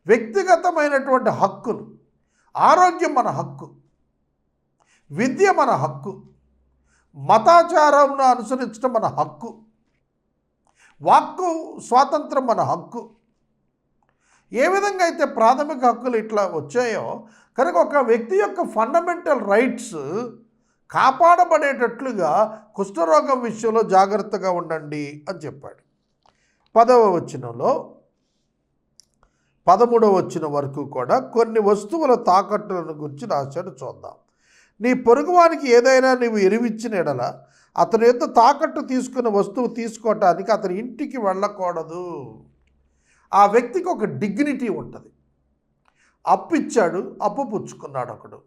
వ్యక్తిగతమైనటువంటి హక్కులు, ఆరోగ్యం మన హక్కు, విద్య మన హక్కు, మతాచారంను అనుసరించడం మన హక్కు, వాక్కు స్వాతంత్రం మన హక్కు. ఏ విధంగా అయితే ప్రాథమిక హక్కులు ఇట్లా వచ్చాయో కనుక ఒక వ్యక్తి యొక్క ఫండమెంటల్ రైట్స్ కాపాడబడేటట్లుగా కుష్ఠరోగం విషయంలో జాగ్రత్తగా ఉండండి అని చెప్పాడు. 10వ వచనంలో 13వ వచనం వరకు కూడా కొన్ని వస్తువుల తాకట్టులను గురించి రాశాడు. చూద్దాం. నీ పొరుగువానికి ఏదైనా నీవు ఎరివిచ్చిన ఎడల అతని యొక్క తాకట్టు తీసుకున్న వస్తువు తీసుకోవటానికి అతని ఇంటికి వెళ్ళకూడదు. ఆ వ్యక్తికి ఒక డిగ్నిటీ ఉంటుంది. అప్పిచ్చాడు, అప్పు పుచ్చుకున్నాడు ఒకడు.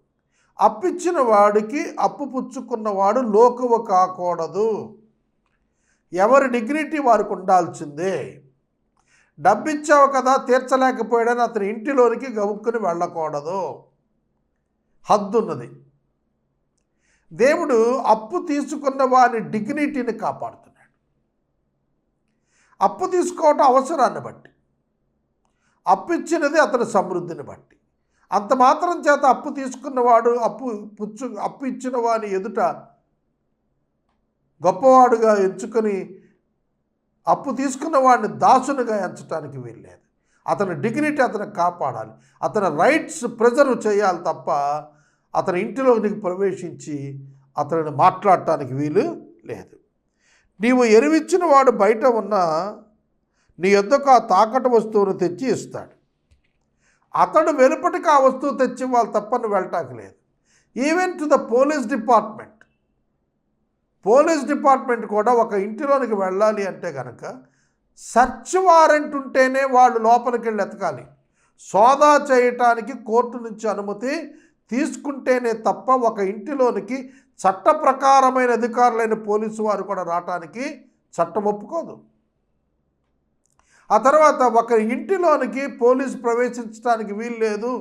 అప్పిచ్చిన వాడికి అప్పు పుచ్చుకున్నవాడు లోకువ కాకూడదు. ఎవరి డిగ్నిటీ వారికి ఉండాల్సిందే. డబ్బిచ్చావు కదా తీర్చలేకపోయాడని అతని ఇంటిలోనికి గవుక్కుని వెళ్ళకూడదు. హద్దున్నది. దేవుడు అప్పు తీసుకున్న వాని డిగ్నిటీని కాపాడుతున్నాడు. అప్పు తీసుకోవటం అవసరాన్ని బట్టి, అప్పు అతని సమృద్ధిని బట్టి. అంత మాత్రం చేత అప్పు తీసుకున్నవాడు అప్పు ఇచ్చిన వాని ఎదుట గొప్పవాడుగా ఎంచుకొని అప్పు తీసుకున్న వాడిని దాసునిగా ఎంచడానికి వీల్లేదు. అతని డిగ్నిటీ అతను కాపాడాలి. అతని రైట్స్ ప్రిజర్వ్ చేయాలి తప్ప అతని ఇంటిలోనికి ప్రవేశించి అతనిని మాట్లాడటానికి వీలు లేదు. నీవు ఎరువిచ్చిన వాడు బయట ఉన్న నీ యొద్దకు ఆ తాకట్టు వస్తువును తెచ్చి ఇస్తాడు. అతడు వెలుపటికి ఆ వస్తువు తెచ్చి ఇవ్వాలి తప్ప నువ్వు వెళ్ళటానికి లేదు. Even to the police department కూడా ఒక ఇంటిలోనికి వెళ్ళాలి అంటే కనుక సెర్చ్ వారెంట్ ఉంటేనే వాళ్ళు లోపలికి వెళ్ళి ఎతకాలి. సోదా చేయటానికి కోర్టు నుంచి అనుమతి తీసుకుంటేనే తప్ప ఒక ఇంటిలోనికి చట్ట ప్రకారమైన అధికారులైన పోలీసు వారు కూడా రావటానికి చట్టం ఒప్పుకోదు. ఆ తర్వాత ఒక ఇంటిలోనికి పోలీసు ప్రవేశించడానికి వీలు లేదు.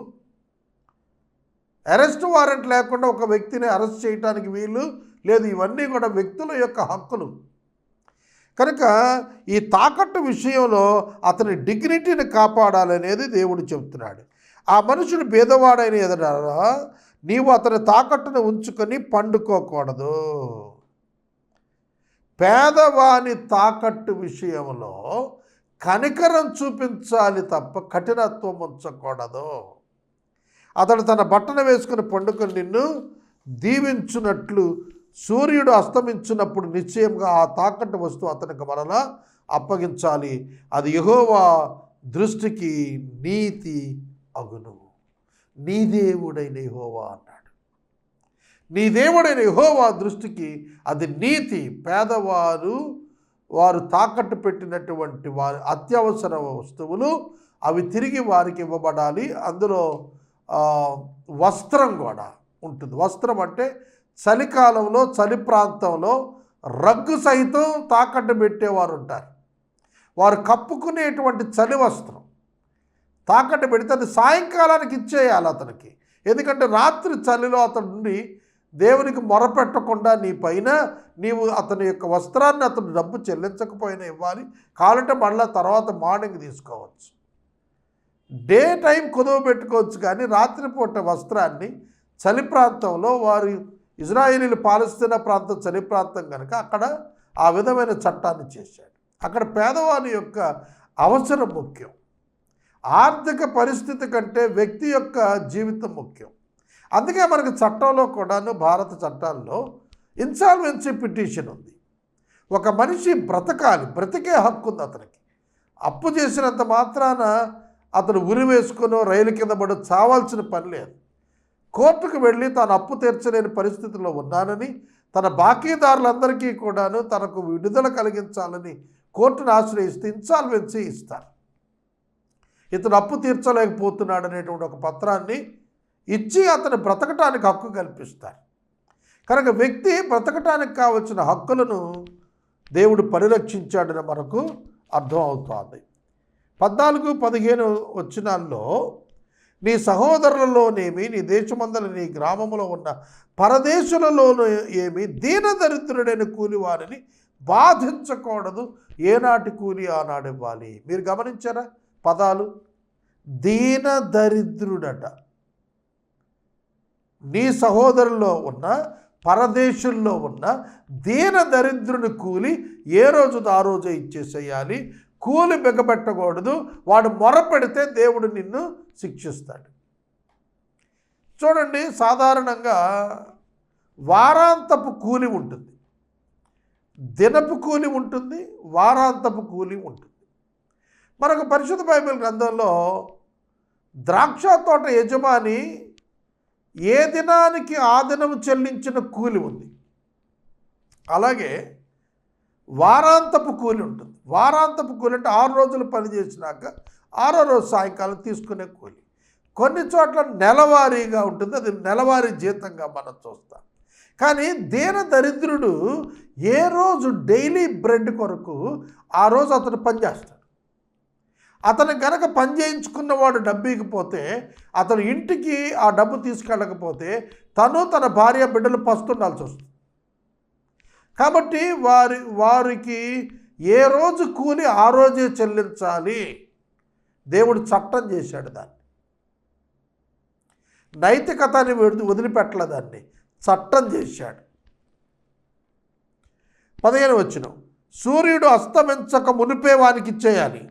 అరెస్ట్ వారెంట్ లేకుండా ఒక వ్యక్తిని అరెస్ట్ చేయడానికి వీలు లేదు. ఇవన్నీ కూడా వ్యక్తుల యొక్క హక్కులు. కనుక ఈ తాకట్టు విషయంలో అతని డిగ్నిటీని కాపాడాలనేది దేవుడు చెబుతున్నాడు. ఆ మనుషుడు బీదవాడైన ఎదుట నీవు అతని తాకట్టును ఉంచుకొని పండుకోకూడదు. పేదవాని తాకట్టు విషయంలో కనికరం చూపించాలి తప్ప కఠినత్వం ఉంచకూడదు. అతడు తన బట్టను వేసుకుని పండుకొని నిన్ను దీవించున్నట్లు సూర్యుడు అస్తమించినప్పుడు నిశ్చయంగా ఆ తాకట్టు వస్తువు అతనికి మరలా అప్పగించాలి. అది యెహోవా దృష్టికి నీతి అగును. నీ దేవుడైన యెహోవా అన్నాడు. నీ దేవుడైన యెహోవా దృష్టికి అది నీతి. పేదవారు వారు తాకట్టు పెట్టినటువంటి వారి అత్యవసర వస్తువులు అవి తిరిగి వారికి ఇవ్వబడాలి. అందులో వస్త్రం కూడా ఉంటుంది. వస్త్రం అంటే చలికాలంలో చలి ప్రాంతంలో రగ్గు సైతం తాకట్టు పెట్టేవారు ఉంటారు. వారు కప్పుకునేటువంటి చలి వస్త్రం తాకట్టు పెడితే అది సాయంకాలానికి ఇచ్చేయాలి అతనికి. ఎందుకంటే రాత్రి చలిలో అతను నుండి దేవునికి మొరపెట్టకుండా నీ పైన నీవు అతని యొక్క వస్త్రాన్ని అతను డబ్బు చెల్లించకపోయినా ఇవ్వాలి. కావాలంటే మళ్ళీ తర్వాత మార్నింగ్ తీసుకోవచ్చు. డే టైం కుదువ పెట్టుకోవచ్చు, కానీ రాత్రిపూట వస్త్రాన్ని చలి ప్రాంతంలో వారు ఇజ్రాయేలీలు పాలస్తీనా ప్రాంతం చలి ప్రాంతం కనుక అక్కడ ఆ విధమైన చట్టాన్ని చేశాడు. అక్కడ పేదవాని యొక్క అవసరం ముఖ్యం. ఆర్థిక పరిస్థితి కంటే వ్యక్తి యొక్క జీవితం ముఖ్యం. అందుకే మనకు చట్టంలో కూడాను, భారత చట్టాల్లో ఇన్సాల్వెన్సీ పిటిషన్ ఉంది. ఒక మనిషి బ్రతకాలి, బ్రతికే హక్కు ఉంది అతనికి. అప్పు చేసినంత మాత్రాన అతను ఉరి వేసుకునో రైలు కింద పడి చావాల్సిన పని లేదు. కోర్టుకు వెళ్ళి తాను అప్పు తీర్చలేని పరిస్థితిలో ఉన్నానని, తన బాకీదారులందరికీ కూడాను తనకు విడుదల కలిగించాలని కోర్టును ఆశ్రయిస్తే ఇన్సాల్వెన్సీ ఇస్తారు. ఇతను అప్పు తీర్చలేకపోతున్నాడు అనేటువంటి ఒక పత్రాన్ని ఇచ్చి అతను బ్రతకటానికి హక్కు కల్పిస్తారు. కనుక వ్యక్తి బ్రతకటానికి కావలసిన హక్కులను దేవుడు పరిరక్షించాడని మనకు అర్థం అవుతుంది. 14-15 వచనాల్లో నీ సహోదరులలోనేమి, నీ దేశమందల నీ గ్రామంలో ఉన్న పరదేశులలోనూ ఏమి దీనదరిద్రుడైన కూలి వారిని బాధించకూడదు, ఏనాటి కూలి ఆనాడు ఇవ్వాలి. మీరు గమనించారా పదాలు? దీనదరిద్రుడట. నీ సహోదరుల్లో ఉన్న పరదేశుల్లో ఉన్న దీనదరిద్రుని కూలి ఏ రోజుది ఆ రోజే ఇచ్చేసేయాలి. కూలి బిగబెట్టకూడదు. వాడు మొరపెడితే దేవుడు నిన్ను శిక్షిస్తాడు. చూడండి, సాధారణంగా వారాంతపు కూలి ఉంటుంది, దినపు కూలి ఉంటుంది, వారాంతపు కూలి ఉంటుంది. మనకు పరిశుద్ధ బైబిల్ గ్రంథంలో ద్రాక్ష తోట యజమాని ఏ దినానికి ఆ దినము చెల్లించిన కూలి ఉంది. అలాగే వారాంతపు కూలి ఉంటుంది. వారాంతపు కూలి అంటే 6 రోజులు పని చేసినాక 6వ రోజు సాయంకాలం తీసుకునే కూలి. కొన్ని చోట్ల నెలవారీగా ఉంటుంది, అది నెలవారీ జీతంగా మనం చూస్తాం. కానీ దీన దరిద్రుడు ఏ రోజు డైలీ బ్రెడ్ కొరకు ఆ రోజు అతను పనిచేస్తాడు. అతను గనక పని చేయించుకున్నవాడు డబ్బు ఇకపోతే, అతను ఇంటికి ఆ డబ్బు తీసుకెళ్ళకపోతే తను తన భార్య బిడ్డలు పస్తుండాల్సి వస్తుంది. కాబట్టి వారికి ఏ రోజు కూలి ఆ రోజే చెల్లించాలి. దేవుడు చట్టం చేశాడు దాన్ని. నైతికతని వదిలిపెట్టలే, దాన్ని చట్టం చేశాడు. 15 వచనం, సూర్యుడు అస్తమించక మునిపే వానికి ఇచ్చేయాలి.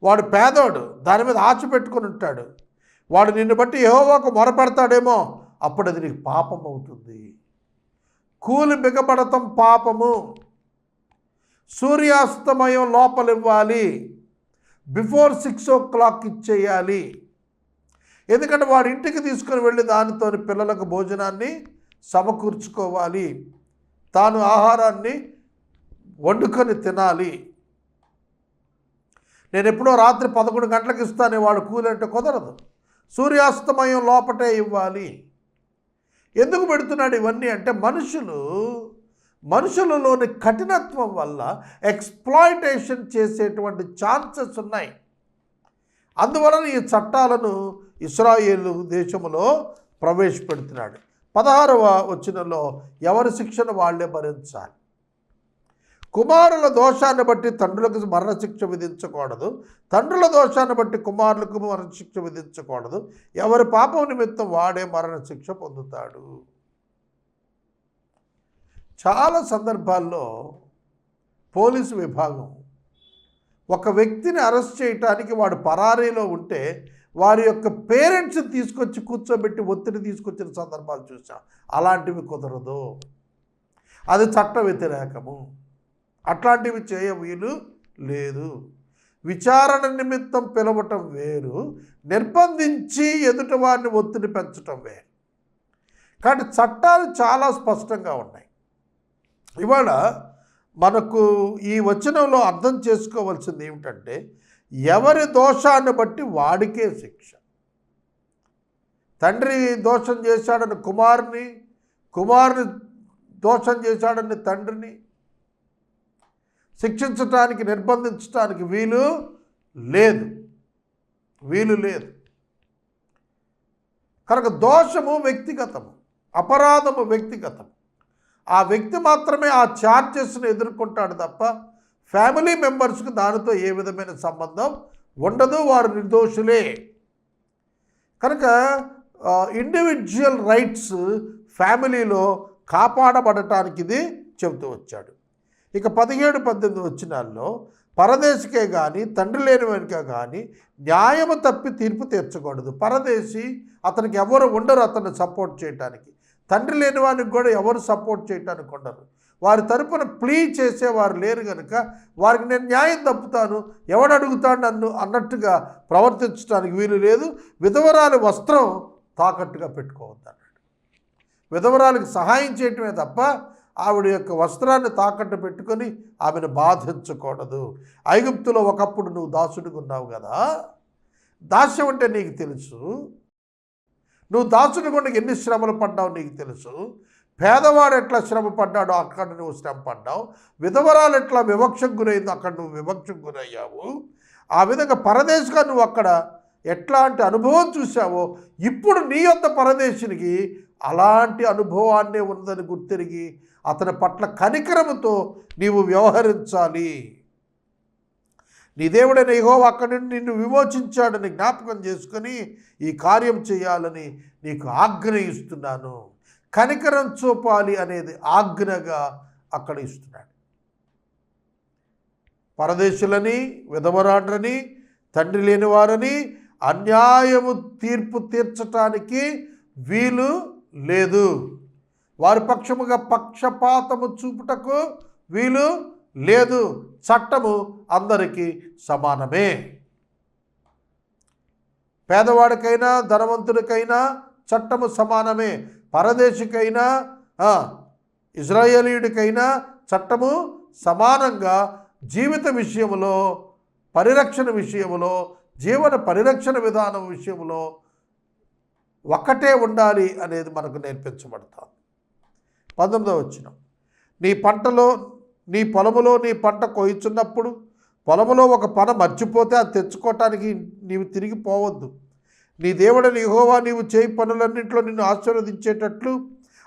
వాడు పేదోడు, దాని మీద ఆశ పెట్టుకుని ఉంటాడు. వాడు నిన్ను బట్టి యెహోవాకు మొరపెడతాడేమో, అప్పుడు అది నీకు పాపం అవుతుంది. కూలి బిగబడటం పాపము. సూర్యాస్తమయం లోపల ఇవ్వాలి, బిఫోర్ 6 o'clock ఇచ్చేయాలి. ఎందుకంటే వాడి ఇంటికి తీసుకొని వెళ్ళి దానితో పిల్లలకు భోజనాన్ని సమకూర్చుకోవాలి, తాను ఆహారాన్ని వండుకొని తినాలి. నేను ఎప్పుడో రాత్రి 11 గంటలకు ఇస్తానే వాడు కూలి అంటే కుదరదు. సూర్యాస్తమయం లోపటే ఇవ్వాలి. ఎందుకు పెడుతున్నాడు ఇవన్నీ అంటే మనుషులలోని కఠినత్వం వల్ల ఎక్స్ప్లాయిటేషన్ చేసేటువంటి ఛాన్సెస్ ఉన్నాయి. అందువలన ఈ చట్టాలను ఇశ్రాయేలు దేశంలో ప్రవేశపెడుతున్నాడు. 16వ వచనంలో ఎవరి శిక్షను వాళ్ళే భరించాలి. కుమారుల దోషాన్ని బట్టి తండ్రులకు మరణశిక్ష విధించకూడదు, తండ్రుల దోషాన్ని బట్టి కుమారులకు మరణశిక్ష విధించకూడదు. ఎవరి పాపం నిమిత్తం వాడే మరణశిక్ష పొందుతాడు. చాలా సందర్భాల్లో పోలీసు విభాగం ఒక వ్యక్తిని అరెస్ట్ చేయటానికి వాడు పరారీలో ఉంటే వారి యొక్క పేరెంట్స్ని తీసుకొచ్చి కూర్చోబెట్టి ఒత్తిడి తీసుకొచ్చిన సందర్భాలు చూసాం. అలాంటివి కుదరదు, అది చట్ట వ్యతిరేకము. అట్లాంటివి చేయ వీలు లేదు. విచారణ నిమిత్తం పిలవటం వేరు, నిర్బంధించి ఎదుటి వారిని ఒత్తిడి పెంచటం వేరు. కాబట్టి చట్టాలు చాలా స్పష్టంగా ఉన్నాయి. ఇవాళ మనకు ఈ వచనంలో అర్థం చేసుకోవాల్సింది ఏమిటంటే, ఎవరి దోషాన్ని బట్టి వాడికే శిక్ష. తండ్రి దోషం చేశాడని కుమారుని, కుమారుని దోషం చేశాడని తండ్రిని శిక్షించటానికి, నిర్బంధించటానికి వీలు లేదు. కనుక దోషము వ్యక్తిగతము, అపరాధము వ్యక్తిగతము. ఆ వ్యక్తి మాత్రమే ఆ ఛార్జెస్ని ఎదుర్కొంటాడు తప్ప ఫ్యామిలీ మెంబర్స్కి దానితో ఏ విధమైన సంబంధం ఉండదు. వారు నిర్దోషులే. కనుక ఇండివిజువల్ రైట్స్ ఫ్యామిలీలో కాపాడబడటానికి ఇది చెబుతూ వచ్చాడు. ఇక 17-18 వచనాల్లో పరదేశికే కానీ తండ్రి లేని వానికే కానీ న్యాయము తప్పి తీర్పు తీర్చకూడదు. పరదేశి, అతనికి ఎవరు ఉండరు అతన్ని సపోర్ట్ చేయటానికి. తండ్రి లేని వానికి కూడా ఎవరు సపోర్ట్ చేయటానికి ఉండరు. వారి తరపున ప్లీ చేసేవారు లేరు కనుక వారికి నేను న్యాయం తప్పుతాను, ఎవడు అడుగుతాడు నన్ను అన్నట్టుగా ప్రవర్తించడానికి వీలు లేదు. విధవరాలి వస్త్రం తాకట్టుగా పెట్టుకోవద్దన్నాడు. విధవరాలకు సహాయం చేయటమే తప్ప ఆవిడ యొక్క వస్త్రాన్ని తాకట్టు పెట్టుకొని ఆమెను బాధించకూడదు. ఐగుప్తులో ఒకప్పుడు నువ్వు దాసుడిగా ఉన్నావు కదా, దాస్యం అంటే నీకు తెలుసు. నువ్వు దాసుడి గుండా ఎన్ని శ్రమలు పడ్డావు నీకు తెలుసు. పేదవాడు ఎట్లా శ్రమ పడ్డాడో అక్కడ నువ్వు శ్రమ పడ్డావు. విధవరాలు ఎట్లా వివక్షకు గురైందో అక్కడ నువ్వు వివక్షకు గురయ్యావు. ఆ విధంగా పరదేశిగా నువ్వు అక్కడ ఎట్లాంటి అనుభవం చూసావో ఇప్పుడు నీ యొక్క పరదేశినికి అలాంటి అనుభవాన్నే ఉన్నదని గుర్తిరిగి అతని పట్ల కనికరముతో నీవు వ్యవహరించాలి. నీ దేవుడైన యెహోవా అక్కడి నుండి నిన్ను విమోచించాడని జ్ఞాపకం చేసుకొని ఈ కార్యం చేయాలని నీకు ఆజ్ఞ ఇస్తున్నాను. కనికరం చూపాలి అనేది ఆజ్ఞగా అక్కడ ఇస్తున్నాడు. పరదేశులని, విధవరాండ్రని, తండ్రి లేని వారని అన్యాయము తీర్పు తీర్చటానికి వీలు లేదు. వారి పక్షముగా పక్షపాతము చూపుటకు వీలు లేదు. చట్టము అందరికీ సమానమే. పేదవాడికైనా ధనవంతుడికైనా చట్టము సమానమే. పరదేశికైనా ఇజ్రాయేలీయుడికైనా చట్టము సమానంగా జీవిత విషయంలో, పరిరక్షణ విషయంలో, జీవన పరిరక్షణ విధానం విషయంలో ఒక్కటే ఉండాలి అనేది మనకు నేర్పించబడతాం. 19వ వచనం, నీ పొలములో నీ పంట కోయుచున్నప్పుడు పొలములో ఒక పన మర్చిపోతే అది తెచ్చుకోవటానికి నీవు తిరిగి పోవద్దు. నీ దేవుడైన యెహోవా నీవు చేయి పనులన్నింటిలో నిన్ను ఆశీర్వదించేటట్లు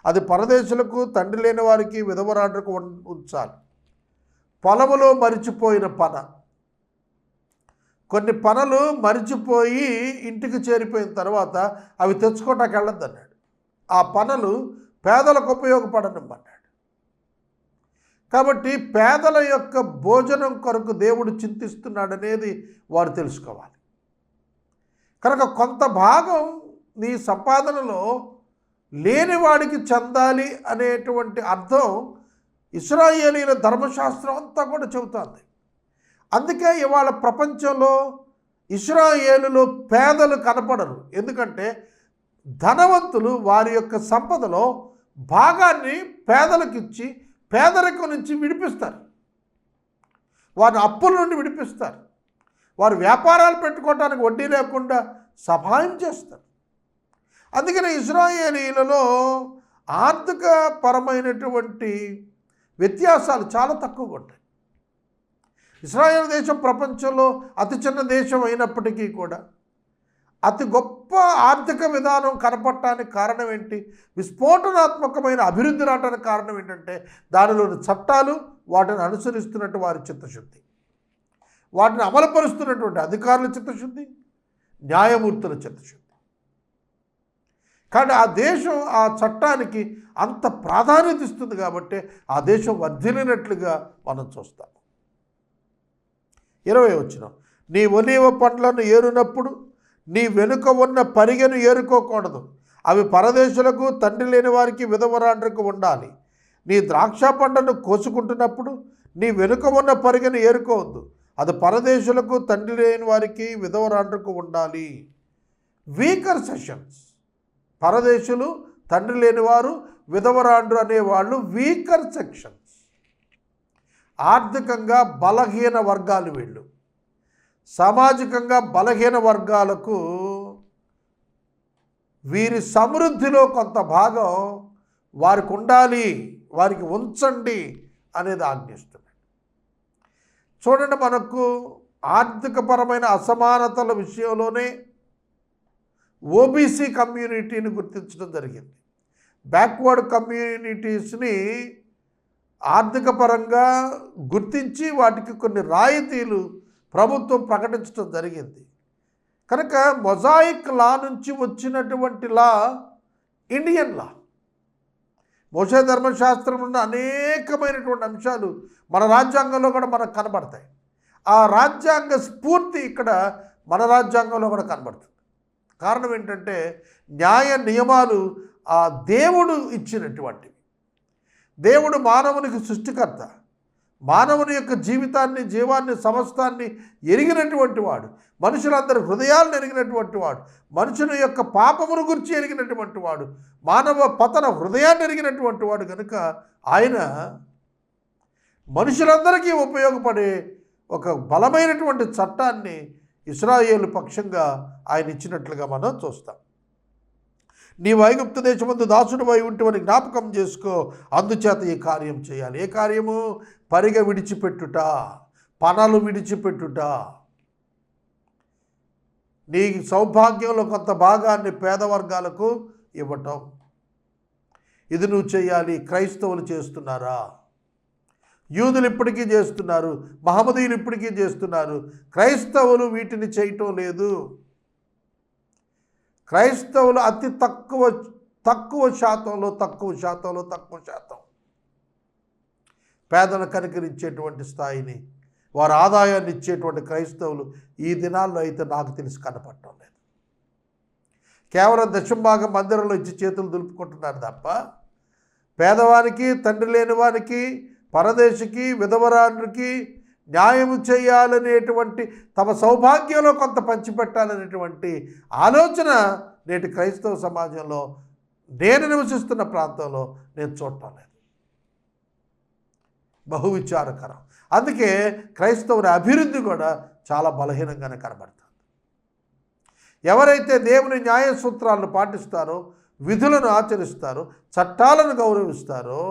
అది పరదేశులకు, తండ్రి లేని వారికి, విధవరాండ్రకు ఉంచాలి. పొలములో మరిచిపోయిన పన, కొన్ని పనులు మరిచిపోయి ఇంటికి చేరిపోయిన తర్వాత అవి తెచ్చుకోవటానికి వెళ్ళొద్దన్నాడు. ఆ పనులు పేదలకు ఉపయోగపడనివ్వన్నాడు. కాబట్టి పేదల యొక్క భోజనం కొరకు దేవుడు చింతిస్తున్నాడనేది వారు తెలుసుకోవాలి. కనుక కొంత భాగం నీ సంపాదనలో లేనివాడికి చెందాలి అనేటువంటి అర్థం ఇశ్రాయేలీల ధర్మశాస్త్రం అంతా కూడా చెబుతోంది. అందుకే ఇవాళ ప్రపంచంలో ఇశ్రాయేలులో పేదలు కనపడరు. ఎందుకంటే ధనవంతులు వారి యొక్క సంపదలో భాగాన్ని పేదలకు ఇచ్చి పేదరికం నుంచి విడిపిస్తారు. వారిని అప్పుల నుండి విడిపిస్తారు. వారు వ్యాపారాలు పెట్టుకోవడానికి వడ్డీ లేకుండా సహాయం చేస్తారు. అందుకని ఇశ్రాయేలీలలో ఆర్థిక పరమైనటువంటి వ్యత్యాసాలు చాలా తక్కువగా ఉంటాయి. ఇశ్రాయేల్ దేశం ప్రపంచంలో అతి చిన్న దేశం అయినప్పటికీ కూడా అతి గొప్ప ఆర్థిక విధానం కనపడటానికి కారణం ఏంటి? విస్ఫోటనాత్మకమైన అభివృద్ధి రావడానికి కారణం ఏంటంటే దానిలోని చట్టాలు, వాటిని అనుసరిస్తున్నట్టు వారి చిత్తశుద్ధి, వాటిని అమలుపరుస్తున్నటువంటి అధికారుల చిత్తశుద్ధి, న్యాయమూర్తుల చిత్తశుద్ధి. కానీ ఆ దేశం ఆ చట్టానికి అంత ప్రాధాన్యత ఇస్తుంది కాబట్టి ఆ దేశం వర్ధిల్లినట్లుగా మనం చూస్తాం. 20వ వచనం, నీ ఒలీవ పండ్లను ఏరునప్పుడు నీ వెనుక ఉన్న పరిగెను ఏరుకోకూడదు. అవి పరదేశులకు, తండ్రి లేని వారికి, విధవరాండ్రకు ఉండాలి. నీ ద్రాక్ష పంటను కోసుకుంటున్నప్పుడు నీ వెనుక ఉన్న పరిగెను ఏరుకోవద్దు. అది పరదేశులకు, తండ్రి లేని వారికి, విధవరాండ్రకు ఉండాలి. వీకర్ సెషన్స్, పరదేశులు, తండ్రి లేనివారు, విధవరాండ్రు అనేవాళ్ళు వీకర్ సెక్షన్స్. ఆర్థికంగా బలహీన వర్గాలు వీళ్ళు. సామాజికంగా బలహీన వర్గాలకు వీరి సమృద్ధిలో కొంత భాగం వారికి ఉండాలి, వారికి ఉంచండి అనేది ఆజ్ఞిస్తున్నాడు. చూడండి, మనకు ఆర్థికపరమైన అసమానతల విషయంలోనే ఓబీసీ కమ్యూనిటీని గుర్తించడం జరిగింది. బ్యాక్వర్డ్ కమ్యూనిటీస్ని ఆర్థిక పరంగా గుర్తించి వాటికి కొన్ని రాయితీలు ప్రభుత్వం ప్రకటించడం జరిగింది. కనుక మొజాయిక్ లా నుంచి వచ్చినటువంటి లా ఇండియన్ లా. మోషే ధర్మశాస్త్రంలో ఉన్న అనేకమైనటువంటి అంశాలు మన రాజ్యాంగంలో కూడా మనకు కనబడతాయి. ఆ రాజ్యాంగ స్ఫూర్తి ఇక్కడ మన రాజ్యాంగంలో కూడా కనబడుతుంది. కారణం ఏంటంటే న్యాయ నియమాలు ఆ దేవుడు ఇచ్చినటువంటివి. దేవుడు మానవునికి సృష్టికర్త, మానవుని యొక్క జీవాన్ని సమస్తాన్ని ఎరిగినటువంటి వాడు, మనుషులందరి హృదయాలను ఎరిగినటువంటి వాడు, మనుషుని యొక్క పాపమును గురించి ఎరిగినటువంటి వాడు, మానవ పతన హృదయాన్ని ఎరిగినటువంటి వాడు. కనుక ఆయన మనుషులందరికీ ఉపయోగపడే ఒక బలమైనటువంటి చట్టాన్ని ఇశ్రాయేలు పక్షంగా ఆయన ఇచ్చినట్లుగా మనం చూస్తాం. నీవు ఐగుప్తు దేశమందు దాసుడివై ఉంటేవని జ్ఞాపకం చేసుకో, అందుచేత ఈ కార్యం చేయాలి. ఏ కార్యము? పరిగ విడిచిపెట్టుట, పనలు విడిచిపెట్టుట, నీ సౌభాగ్యంలో కొంత భాగాన్ని పేదవర్గాలకు ఇవ్వటం. ఇది నువ్వు చేయాలి. క్రైస్తవులు చేస్తున్నారా? యూదులు ఇప్పటికీ చేస్తున్నారు, మహమ్మదీయులు ఇప్పటికీ చేస్తున్నారు. క్రైస్తవులు వీటిని చేయటం లేదు. క్రైస్తవులు అతి తక్కువ శాతం పేదలను కనికరించేటువంటి స్థాయిని, వారి ఆదాయాన్ని ఇచ్చేటువంటి క్రైస్తవులు ఈ దినాల్లో అయితే నాకు తెలిసి కనపడటం లేదు. కేవలం దశంభాగం మందిరంలో ఇచ్చి చేతులు దులుపుకుంటున్నారు తప్ప పేదవానికి, తండ్రి లేని వారికి, పరదేశికి, విధవరానికి న్యాయం చేయాలనేటువంటి, తమ సౌభాగ్యంలో కొంత పంచిపెట్టాలనేటువంటి ఆలోచన నేటి క్రైస్తవ సమాజంలో, నేను నివసిస్తున్న ప్రాంతంలో నేను చూడటం లేదు. బహు విచారకరం. అందుకే క్రైస్తవుని అభివృద్ధి కూడా చాలా బలహీనంగానే కనబడుతుంది. ఎవరైతే దేవుని న్యాయ సూత్రాలను పాటిస్తారో, విధులను ఆచరిస్తారో, చట్టాలను గౌరవిస్తారో,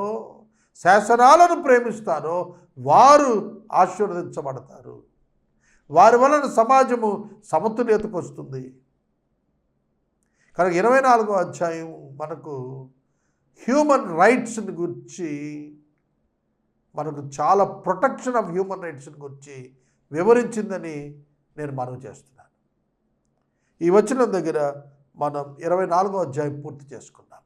శాసనాలను ప్రేమిస్తారో వారు ఆశీర్వదించబడతారు. వారి వలన సమాజము సమతుల్యతకు వస్తుంది. కనుక 24వ అధ్యాయం మనకు హ్యూమన్ రైట్స్ని గురించి, మనకు చాలా ప్రొటెక్షన్ ఆఫ్ హ్యూమన్ రైట్స్ని గురించి వివరించిందని నేను మనవి చేస్తున్నాను. ఈ వచనం దగ్గర మనం 24వ అధ్యాయం పూర్తి చేసుకున్నాం.